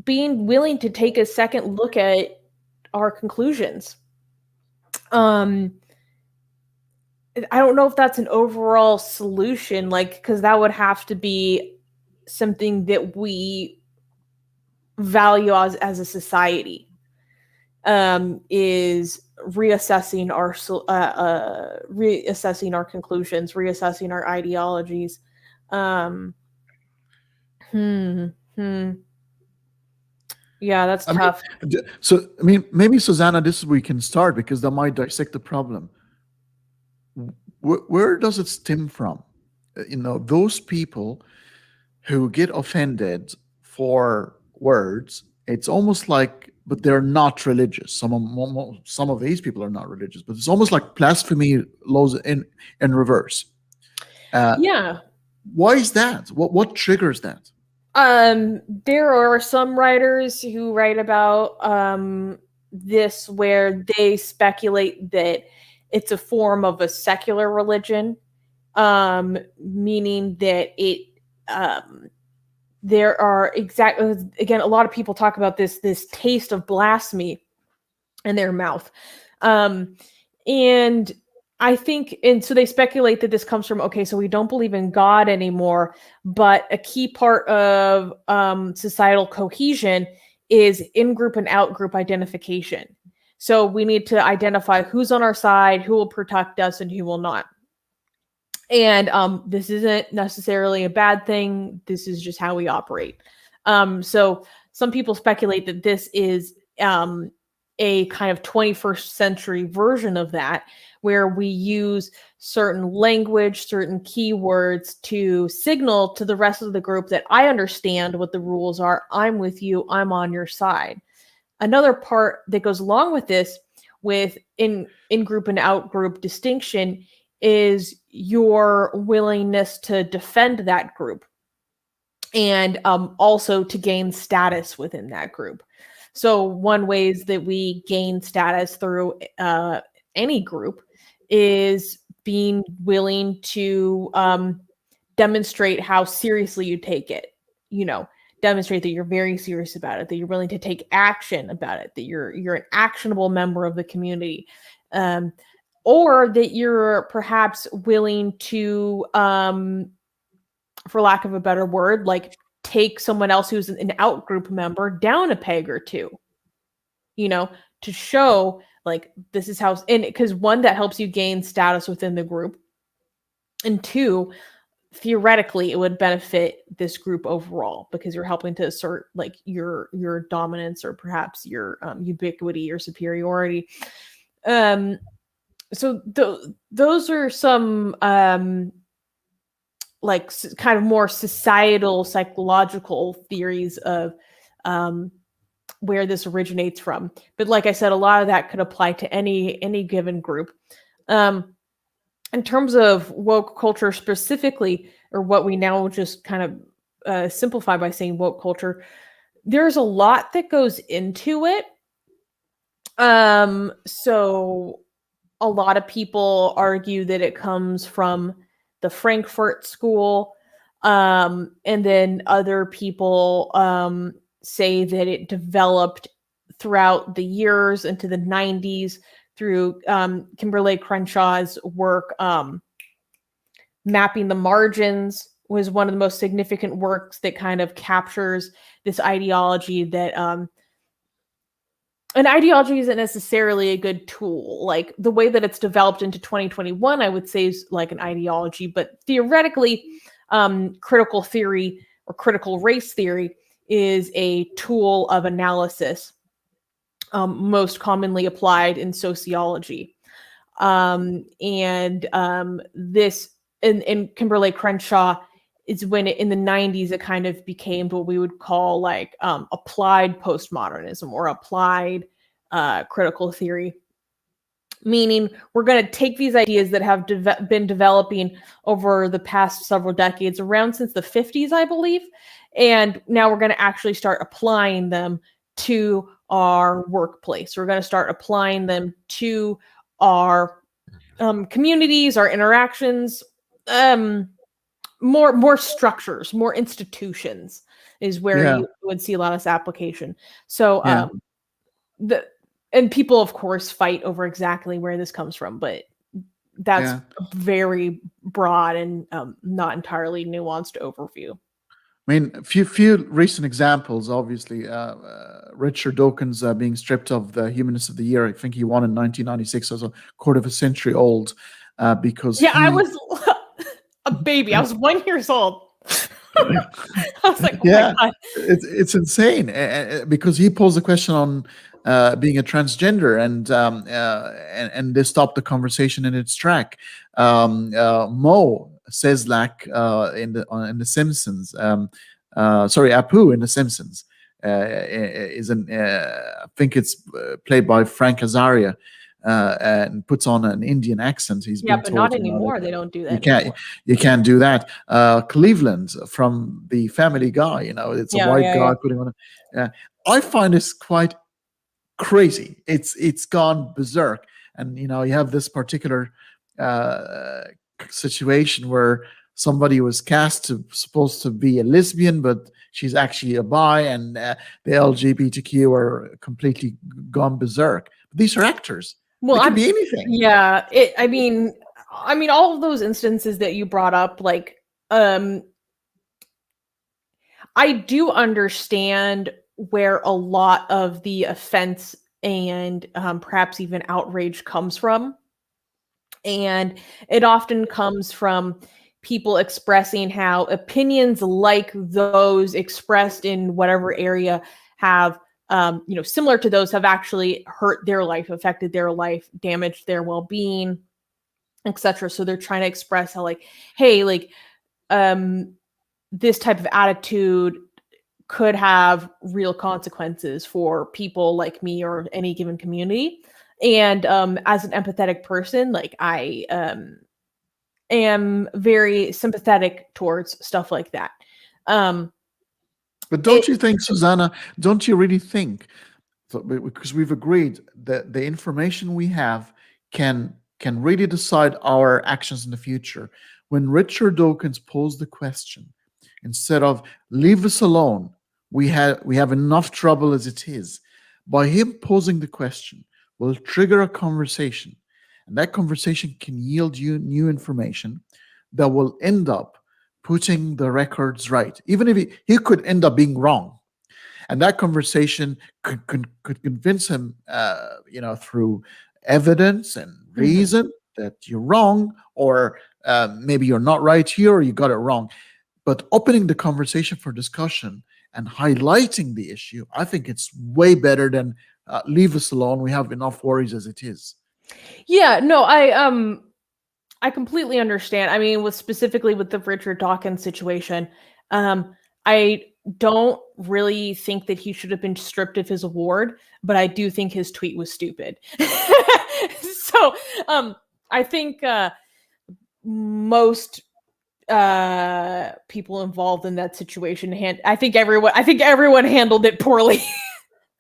being willing to take a second look at our conclusions. I don't know if that's an overall solution, because that would have to be something that we value as a society, is reassessing our conclusions, reassessing our ideologies. Yeah, that's tough. So, I mean, maybe Susanna, this is where we can start, because that might dissect the problem. Where does it stem from? Those people who get offended for words, it's almost like, but they're not religious. Some of these people are not religious, but it's almost like blasphemy laws in reverse. Yeah. Why is that? What triggers that? There are some writers who write about this, where they speculate that it's a form of a secular religion, meaning that it there are again, a lot of people talk about this taste of blasphemy in their mouth. And I think, and so they speculate that this comes from, okay, so we don't believe in God anymore, but a key part of societal cohesion is in-group and out-group identification. So we need to identify who's on our side, who will protect us, and who will not. And this isn't necessarily a bad thing. This is just how we operate. So some people speculate that this is a kind of 21st century version of that, where we use certain language, certain keywords to signal to the rest of the group that I understand what the rules are. I'm with you. I'm on your side. Another part that goes along with this, with in-group and out-group distinction, is your willingness to defend that group and also to gain status within that group. So one ways that we gain status through any group is being willing to demonstrate how seriously you take it, demonstrate that you're very serious about it, that you're willing to take action about it, that you're an actionable member of the community, or that you're perhaps willing to, for lack of a better word, like take someone else who's an out-group member down a peg or two, to show like this is how, and because one, that helps you gain status within the group, and two, theoretically it would benefit this group overall because you're helping to assert like your dominance or perhaps your ubiquity or superiority. So those are some like kind of more societal psychological theories of where this originates from. But like I said, a lot of that could apply to any given group. In terms of woke culture specifically, or what we now just kind of simplify by saying woke culture, there's a lot that goes into it. So a lot of people argue that it comes from the Frankfurt School, and then other people say that it developed throughout the years into the 90s through Kimberly Crenshaw's work. Mapping the Margins was one of the most significant works that kind of captures this ideology that an ideology isn't necessarily a good tool. Like the way that it's developed into 2021, I would say is like an ideology, but theoretically, critical theory or critical race theory is a tool of analysis, most commonly applied in sociology. This in Kimberly Crenshaw is when in the 90s, it kind of became what we would call like applied postmodernism or applied critical theory. Meaning we're going to take these ideas that have been developing over the past several decades, around since the 50s, I believe. And now we're going to actually start applying them to our workplace. We're going to start applying them to our communities, our interactions, more structures, more institutions is where you would see a lot of this application. So and people, of course, fight over exactly where this comes from, but that's a very broad and not entirely nuanced overview. I mean, a few recent examples, obviously, Richard Dawkins being stripped of the Humanist of the Year. I think he won in 1996, as a quarter of a century old, because I was a baby. I was 1 year old. I was like, oh my God. It's insane because he posed a question on being a transgender, and they stopped the conversation in its track. Mo says like in the Simpsons, Apu in the Simpsons is I think it's played by Frank Azaria, and puts on an Indian accent. He's been but told, not anymore. They don't do that. You can't do that. Cleveland from the Family Guy, it's a white guy putting on I find this quite crazy. It's gone berserk, and you have this particular situation where somebody was supposed to be a lesbian, but she's actually a bi, and the LGBTQ are completely gone berserk. These are actors. Well, it could be anything. Yeah, I mean, all of those instances that you brought up, like, I do understand where a lot of the offense and perhaps even outrage comes from. And it often comes from people expressing how opinions like those expressed in whatever area have, similar to those, have actually hurt their life, affected their life, damaged their well-being, etc. So they're trying to express how, like, hey, like, this type of attitude could have real consequences for people like me or any given community. And as an empathetic person, like, I am very sympathetic towards stuff like that. But don't you think, Susanna, don't you really think, because we've agreed that the information we have can really decide our actions in the future. When Richard Dawkins posed the question, instead of leave us alone, we have enough trouble as it is, by him posing the question will trigger a conversation, and that conversation can yield you new information that will end up putting the records right, even if he could end up being wrong. And that conversation could convince him, through evidence and reason that you're wrong, or maybe you're not right here, or you got it wrong. But opening the conversation for discussion and highlighting the issue, I think it's way better than leave us alone. We have enough worries as it is. Yeah, no, I completely understand. I mean, specifically with the Richard Dawkins situation, I don't really think that he should have been stripped of his award, but I do think his tweet was stupid. So I think most people involved in that situation, I think everyone handled it poorly.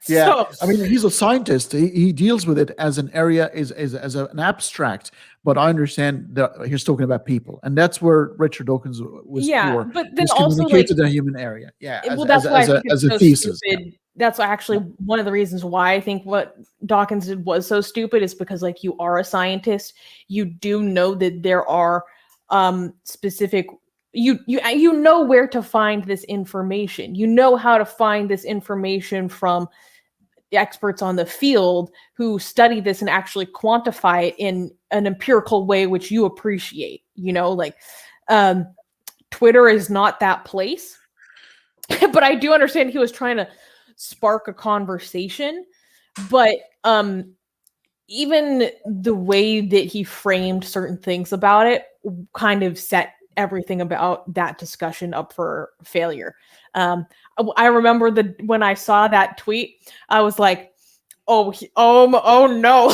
Yeah, so, I mean, he's a scientist. He deals with it as an area, as an abstract. But I understand that he's talking about people, and that's where Richard Dawkins was poor. But then he's also, communicated a human area. Yeah, well, that's why I think it's so thesis. Stupid. That's actually one of the reasons why I think what Dawkins did was so stupid, is because, like, you are a scientist, you do know that there are specific. You know where to find this information. You know how to find this information from experts on the field who study this and actually quantify it in an empirical way, which you appreciate. Twitter is not that place. But I do understand he was trying to spark a conversation. But even the way that he framed certain things about it kind of set everything about that discussion up for failure. I remember when I saw that tweet, I was like, oh no.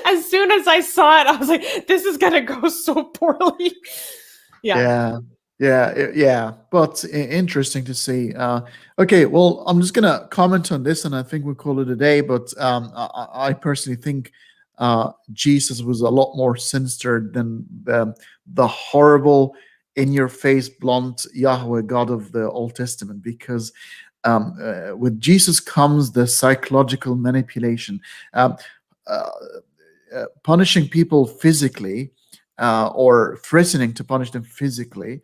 As soon as I saw it, I was like, this is gonna go so poorly. Yeah. But interesting to see. Okay, well, I'm just gonna comment on this, and I think we'll call it a day. But I personally think Jesus was a lot more sinister than the horrible, in-your-face, blunt Yahweh God of the Old Testament, because with Jesus comes the psychological manipulation, punishing people physically, or threatening to punish them physically,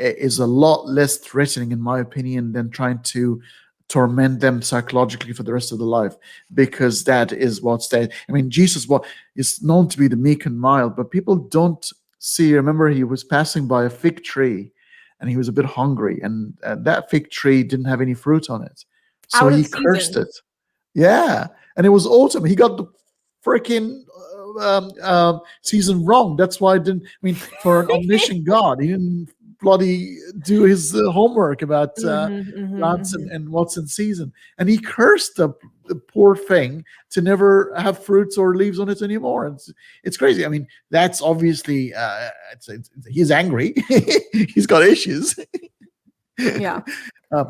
is a lot less threatening, in my opinion, than trying to torment them psychologically for the rest of their life, because that is what's that. I mean, Jesus is known to be the meek and mild, but people don't see. Remember, he was passing by a fig tree, and he was a bit hungry, and that fig tree didn't have any fruit on it, so he cursed it. Yeah, and it was autumn. He got the freaking season wrong. That's why for an omniscient God, he didn't bloody do his homework about plants and what's in season, and he cursed the poor thing to never have fruits or leaves on it anymore. It's crazy. I mean, that's obviously he's angry. He's got issues. Yeah.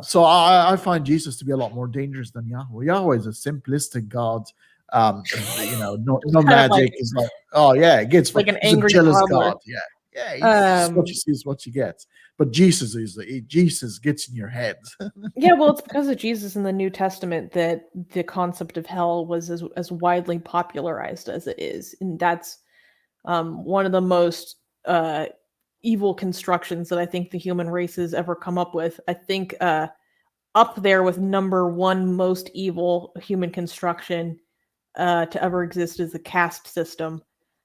So I find Jesus to be a lot more dangerous than Yahweh. Yahweh is a simplistic God. No magic. Is like, oh yeah, it gets like an angry jealous toddler. God. Yeah, it's what you see is what you get. But Jesus gets in your head. Yeah, well, it's because of Jesus in the New Testament that the concept of hell was as widely popularized as it is, and that's one of the most evil constructions that I think the human race has ever come up with. I think up there with number one most evil human construction to ever exist is the caste system.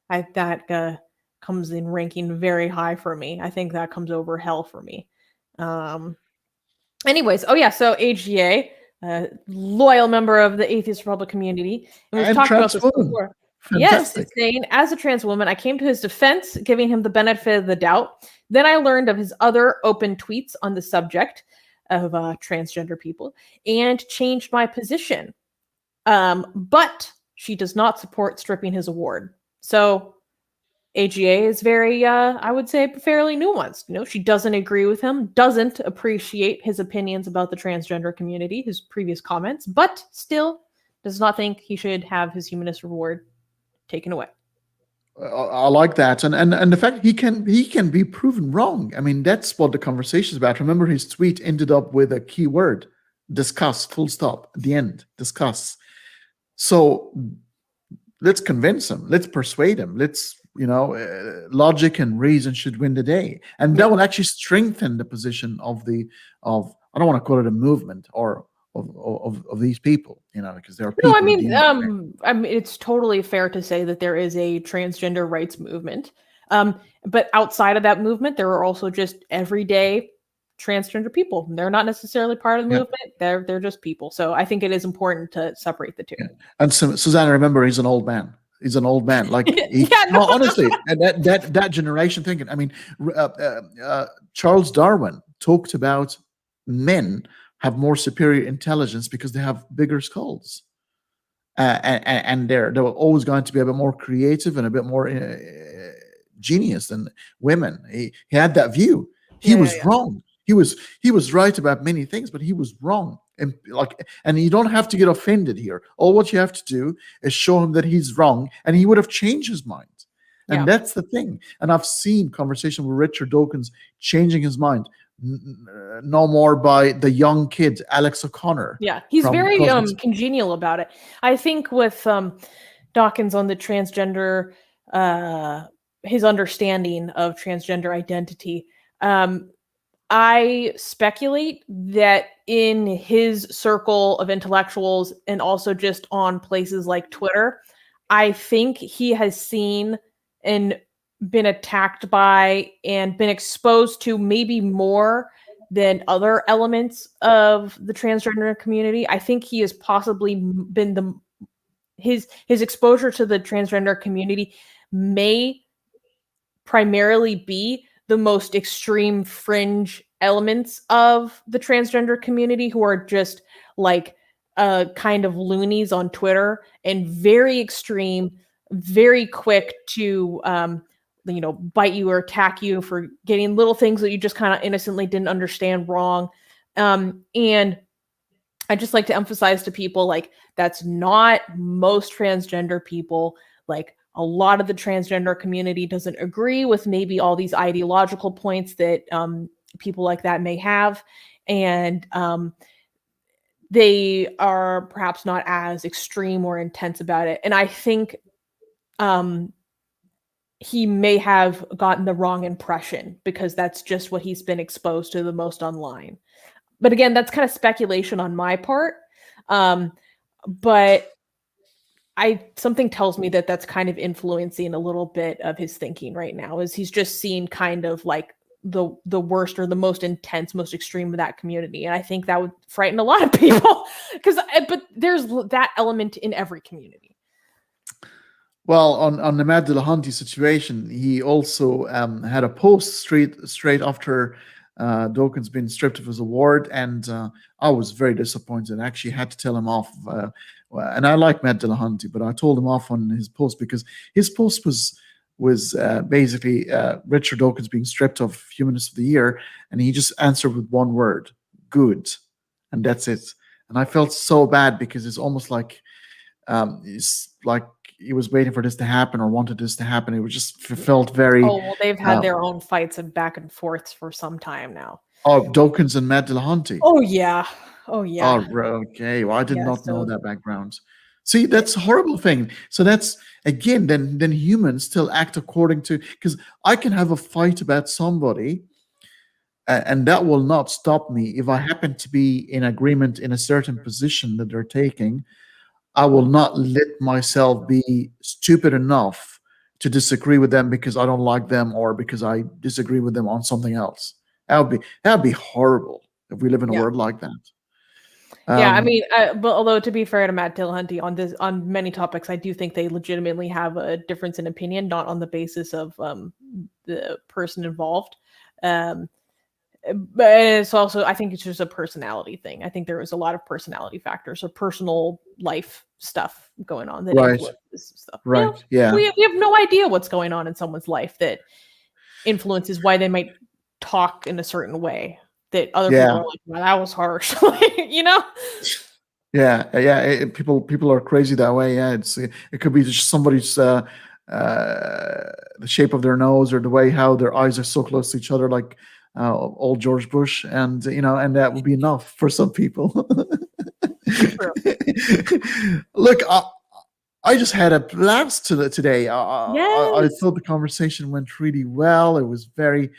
That comes in ranking very high for me. I think that comes over hell for me. Anyways, oh yeah, so AGA, loyal member of the Atheist Republic community, and we've And talked about trans this woman. before. Fantastic. Yes, it's saying, as a trans woman, I came to his defense, giving him the benefit of the doubt. Then I learned of his other open tweets on the subject of transgender people and changed my position. But she does not support stripping his award. So AGA is very, I would say, fairly nuanced. You know, she doesn't agree with him, doesn't appreciate his opinions about the transgender community, his previous comments, but still does not think he should have his humanist reward taken away. I like that, and the fact he can be proven wrong. I mean, that's what the conversation is about. Remember, his tweet ended up with a key word: discuss. Full stop at the end. Discuss. So let's convince him. Let's persuade him. Let's logic and reason should win the day, and that will actually strengthen the position of I don't want to call it a movement or of these people, because there are people. No, I mean, it's totally fair to say that there is a transgender rights movement, but outside of that movement, there are also just everyday transgender people. They're not necessarily part of the movement. They're just people. So I think it is important to separate the two. Yeah. And so, Susanna, remember, he's an old man. He's an old man. Like, honestly, and that generation thinking. I mean, Charles Darwin talked about men have more superior intelligence because they have bigger skulls, and they're always going to be a bit more creative and a bit more genius than women. He had that view. He was wrong. He was right about many things, but he was wrong. And you don't have to get offended here. All what you have to do is show him that he's wrong, and he would have changed his mind. And that's the thing. And I've seen conversation with Richard Dawkins changing his mind. No more by the young kid, Alex O'Connor. Yeah, he's very congenial about it. I think with Dawkins on the transgender, his understanding of transgender identity, I speculate that in his circle of intellectuals and also just on places like Twitter, I think he has seen and been attacked by and been exposed to maybe more than other elements of the transgender community. I think he has possibly been his exposure to the transgender community may primarily be the most extreme fringe elements of the transgender community, who are just like kind of loonies on Twitter and very extreme, very quick to bite you or attack you for getting little things that you just kind of innocently didn't understand wrong. And I just like to emphasize to people, like, that's not most transgender people. Like, a lot of the transgender community doesn't agree with maybe all these ideological points that people like that may have. And they are perhaps not as extreme or intense about it. And I think he may have gotten the wrong impression because that's just what he's been exposed to the most online. But again, that's kind of speculation on my part. But something tells me that that's kind of influencing a little bit of his thinking right now, is he's just seen kind of like the worst or the most intense, most extreme of that community. And I think that would frighten a lot of people but there's that element in every community. Well, on the Matt Dillahunty situation, he also had a post straight after Dawkins been stripped of his award, and I was very disappointed. I actually had to tell him off. And I like Matt Dillahunty, but I told him off on his post because his post was basically Richard Dawkins being stripped of Humanist of the Year, and he just answered with one word: good, and that's it. And I felt so bad because it's almost like he was waiting for this to happen or wanted this to happen. It was just felt very. Oh, well, they've had their own fights and back and forths for some time now. Oh, Dawkins and Matt Dillahunty. Oh yeah. Oh yeah. Oh, okay. Well, I did Yeah, not know so- that background. See, that's a horrible thing. So that's again, then humans still act according to, because I can have a fight about somebody, and that will not stop me if I happen to be in agreement in a certain position that they're taking. I will not let myself be stupid enough to disagree with them because I don't like them or because I disagree with them on something else. That would be horrible if we live in a Yeah. world like that. Yeah, I mean, but although to be fair to Matt Dillahunty on many topics, I do think they legitimately have a difference in opinion, not on the basis of the person involved. But it's also, I think it's just a personality thing. I think there was a lot of personality factors or personal life stuff going on that influences this stuff. Right. Yeah. We have no idea what's going on in someone's life that influences why they might talk in a certain way that other people are like, well, that was harsh. You know? Yeah. People are crazy that way. Yeah. It could be just somebody's the shape of their nose or the way how their eyes are so close to each other, like old George Bush, and and that would be enough for some people. Look, I just had a blast today. I thought the conversation went really well. It was very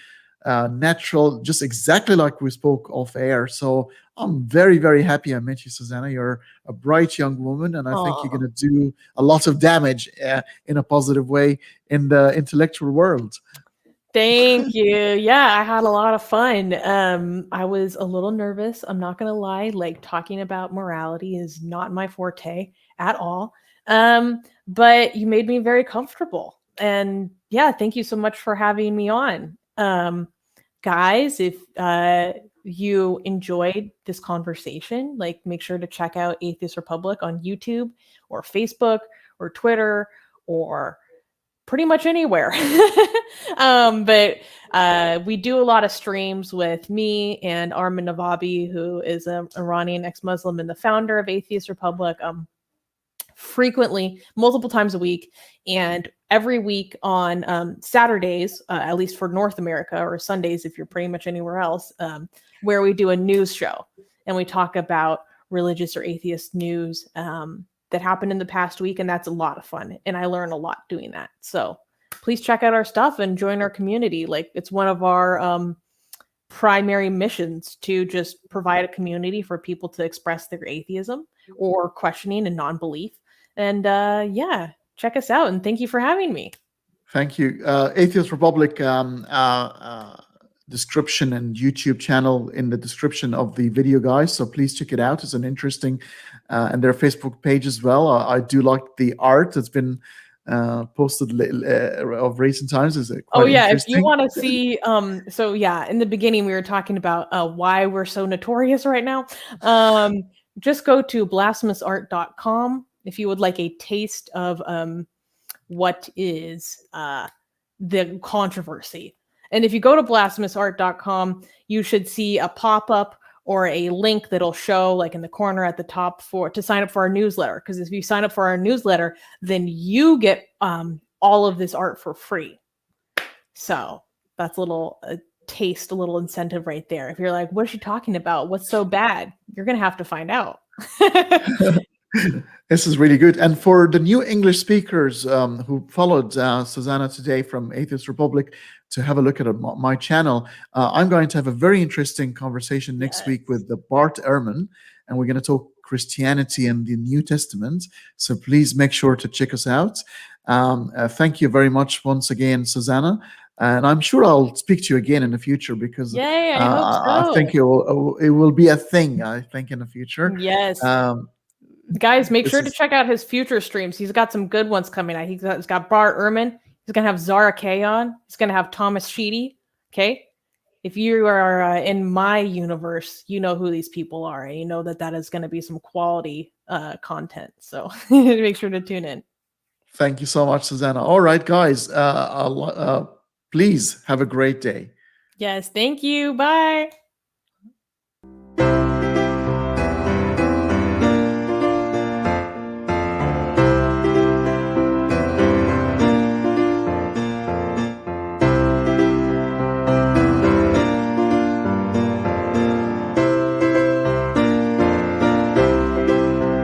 natural, just exactly like we spoke off air. So I'm very, very happy I met you, Susanna. You're a bright young woman, and I think you're going to do a lot of damage in a positive way in the intellectual world. Thank you. Yeah, I had a lot of fun. I was a little nervous. I'm not going to lie. Like, talking about morality is not my forte at all. But you made me very comfortable. And yeah, thank you so much for having me on. Guys, if you enjoyed this conversation, like, make sure to check out Atheist Republic on YouTube or Facebook or Twitter or pretty much anywhere. But we do a lot of streams with me and Armin Navabi, who is an Iranian ex-Muslim and the founder of Atheist Republic, frequently, multiple times a week, and every week on Saturdays, at least for North America, or Sundays if you're pretty much anywhere else, where we do a news show and we talk about religious or atheist news that happened in the past week, and that's a lot of fun, and I learn a lot doing that. So please check out our stuff and join our community. Like, it's one of our primary missions to just provide a community for people to express their atheism or questioning and non-belief. And yeah, check us out, and thank you for having me. Thank you. Atheist Republic description and YouTube channel in the description of the video, guys. So please check it out. It's an interesting, and their Facebook page as well. I do like the art that's been posted of recent times. Is it quite if you want to see, so yeah, in the beginning we were talking about why we're so notorious right now. Just go to blasphemousart.com if you would like a taste of what is the controversy. And if you go to blasphemousart.com, you should see a pop-up or a link that'll show, like, in the corner at the top to sign up for our newsletter. Because if you sign up for our newsletter, then you get all of this art for free. So that's a little taste, a little incentive right there. If you're like, what is she talking about? What's so bad? You're going to have to find out. This is really good. And for the new English speakers who followed Susanna today from Atheist Republic to have a look at my channel, I'm going to have a very interesting conversation next week with Bart Ehrman, and we're going to talk Christianity and the New Testament. So please make sure to check us out. Thank you very much once again, Susanna. And I'm sure I'll speak to you again in the future because I hope so. I think it will be a thing, I think, in the future. Yes. Guys, make sure to check out his future streams. He's got some good ones coming out. He's got Bart Ehrman. He's going to have Zara Kay on. He's going to have Thomas Sheedy. Okay? If you are in my universe, you know who these people are. And you know that is going to be some quality content. So make sure to tune in. Thank you so much, Susanna. All right, guys. Please have a great day. Yes, thank you. Bye.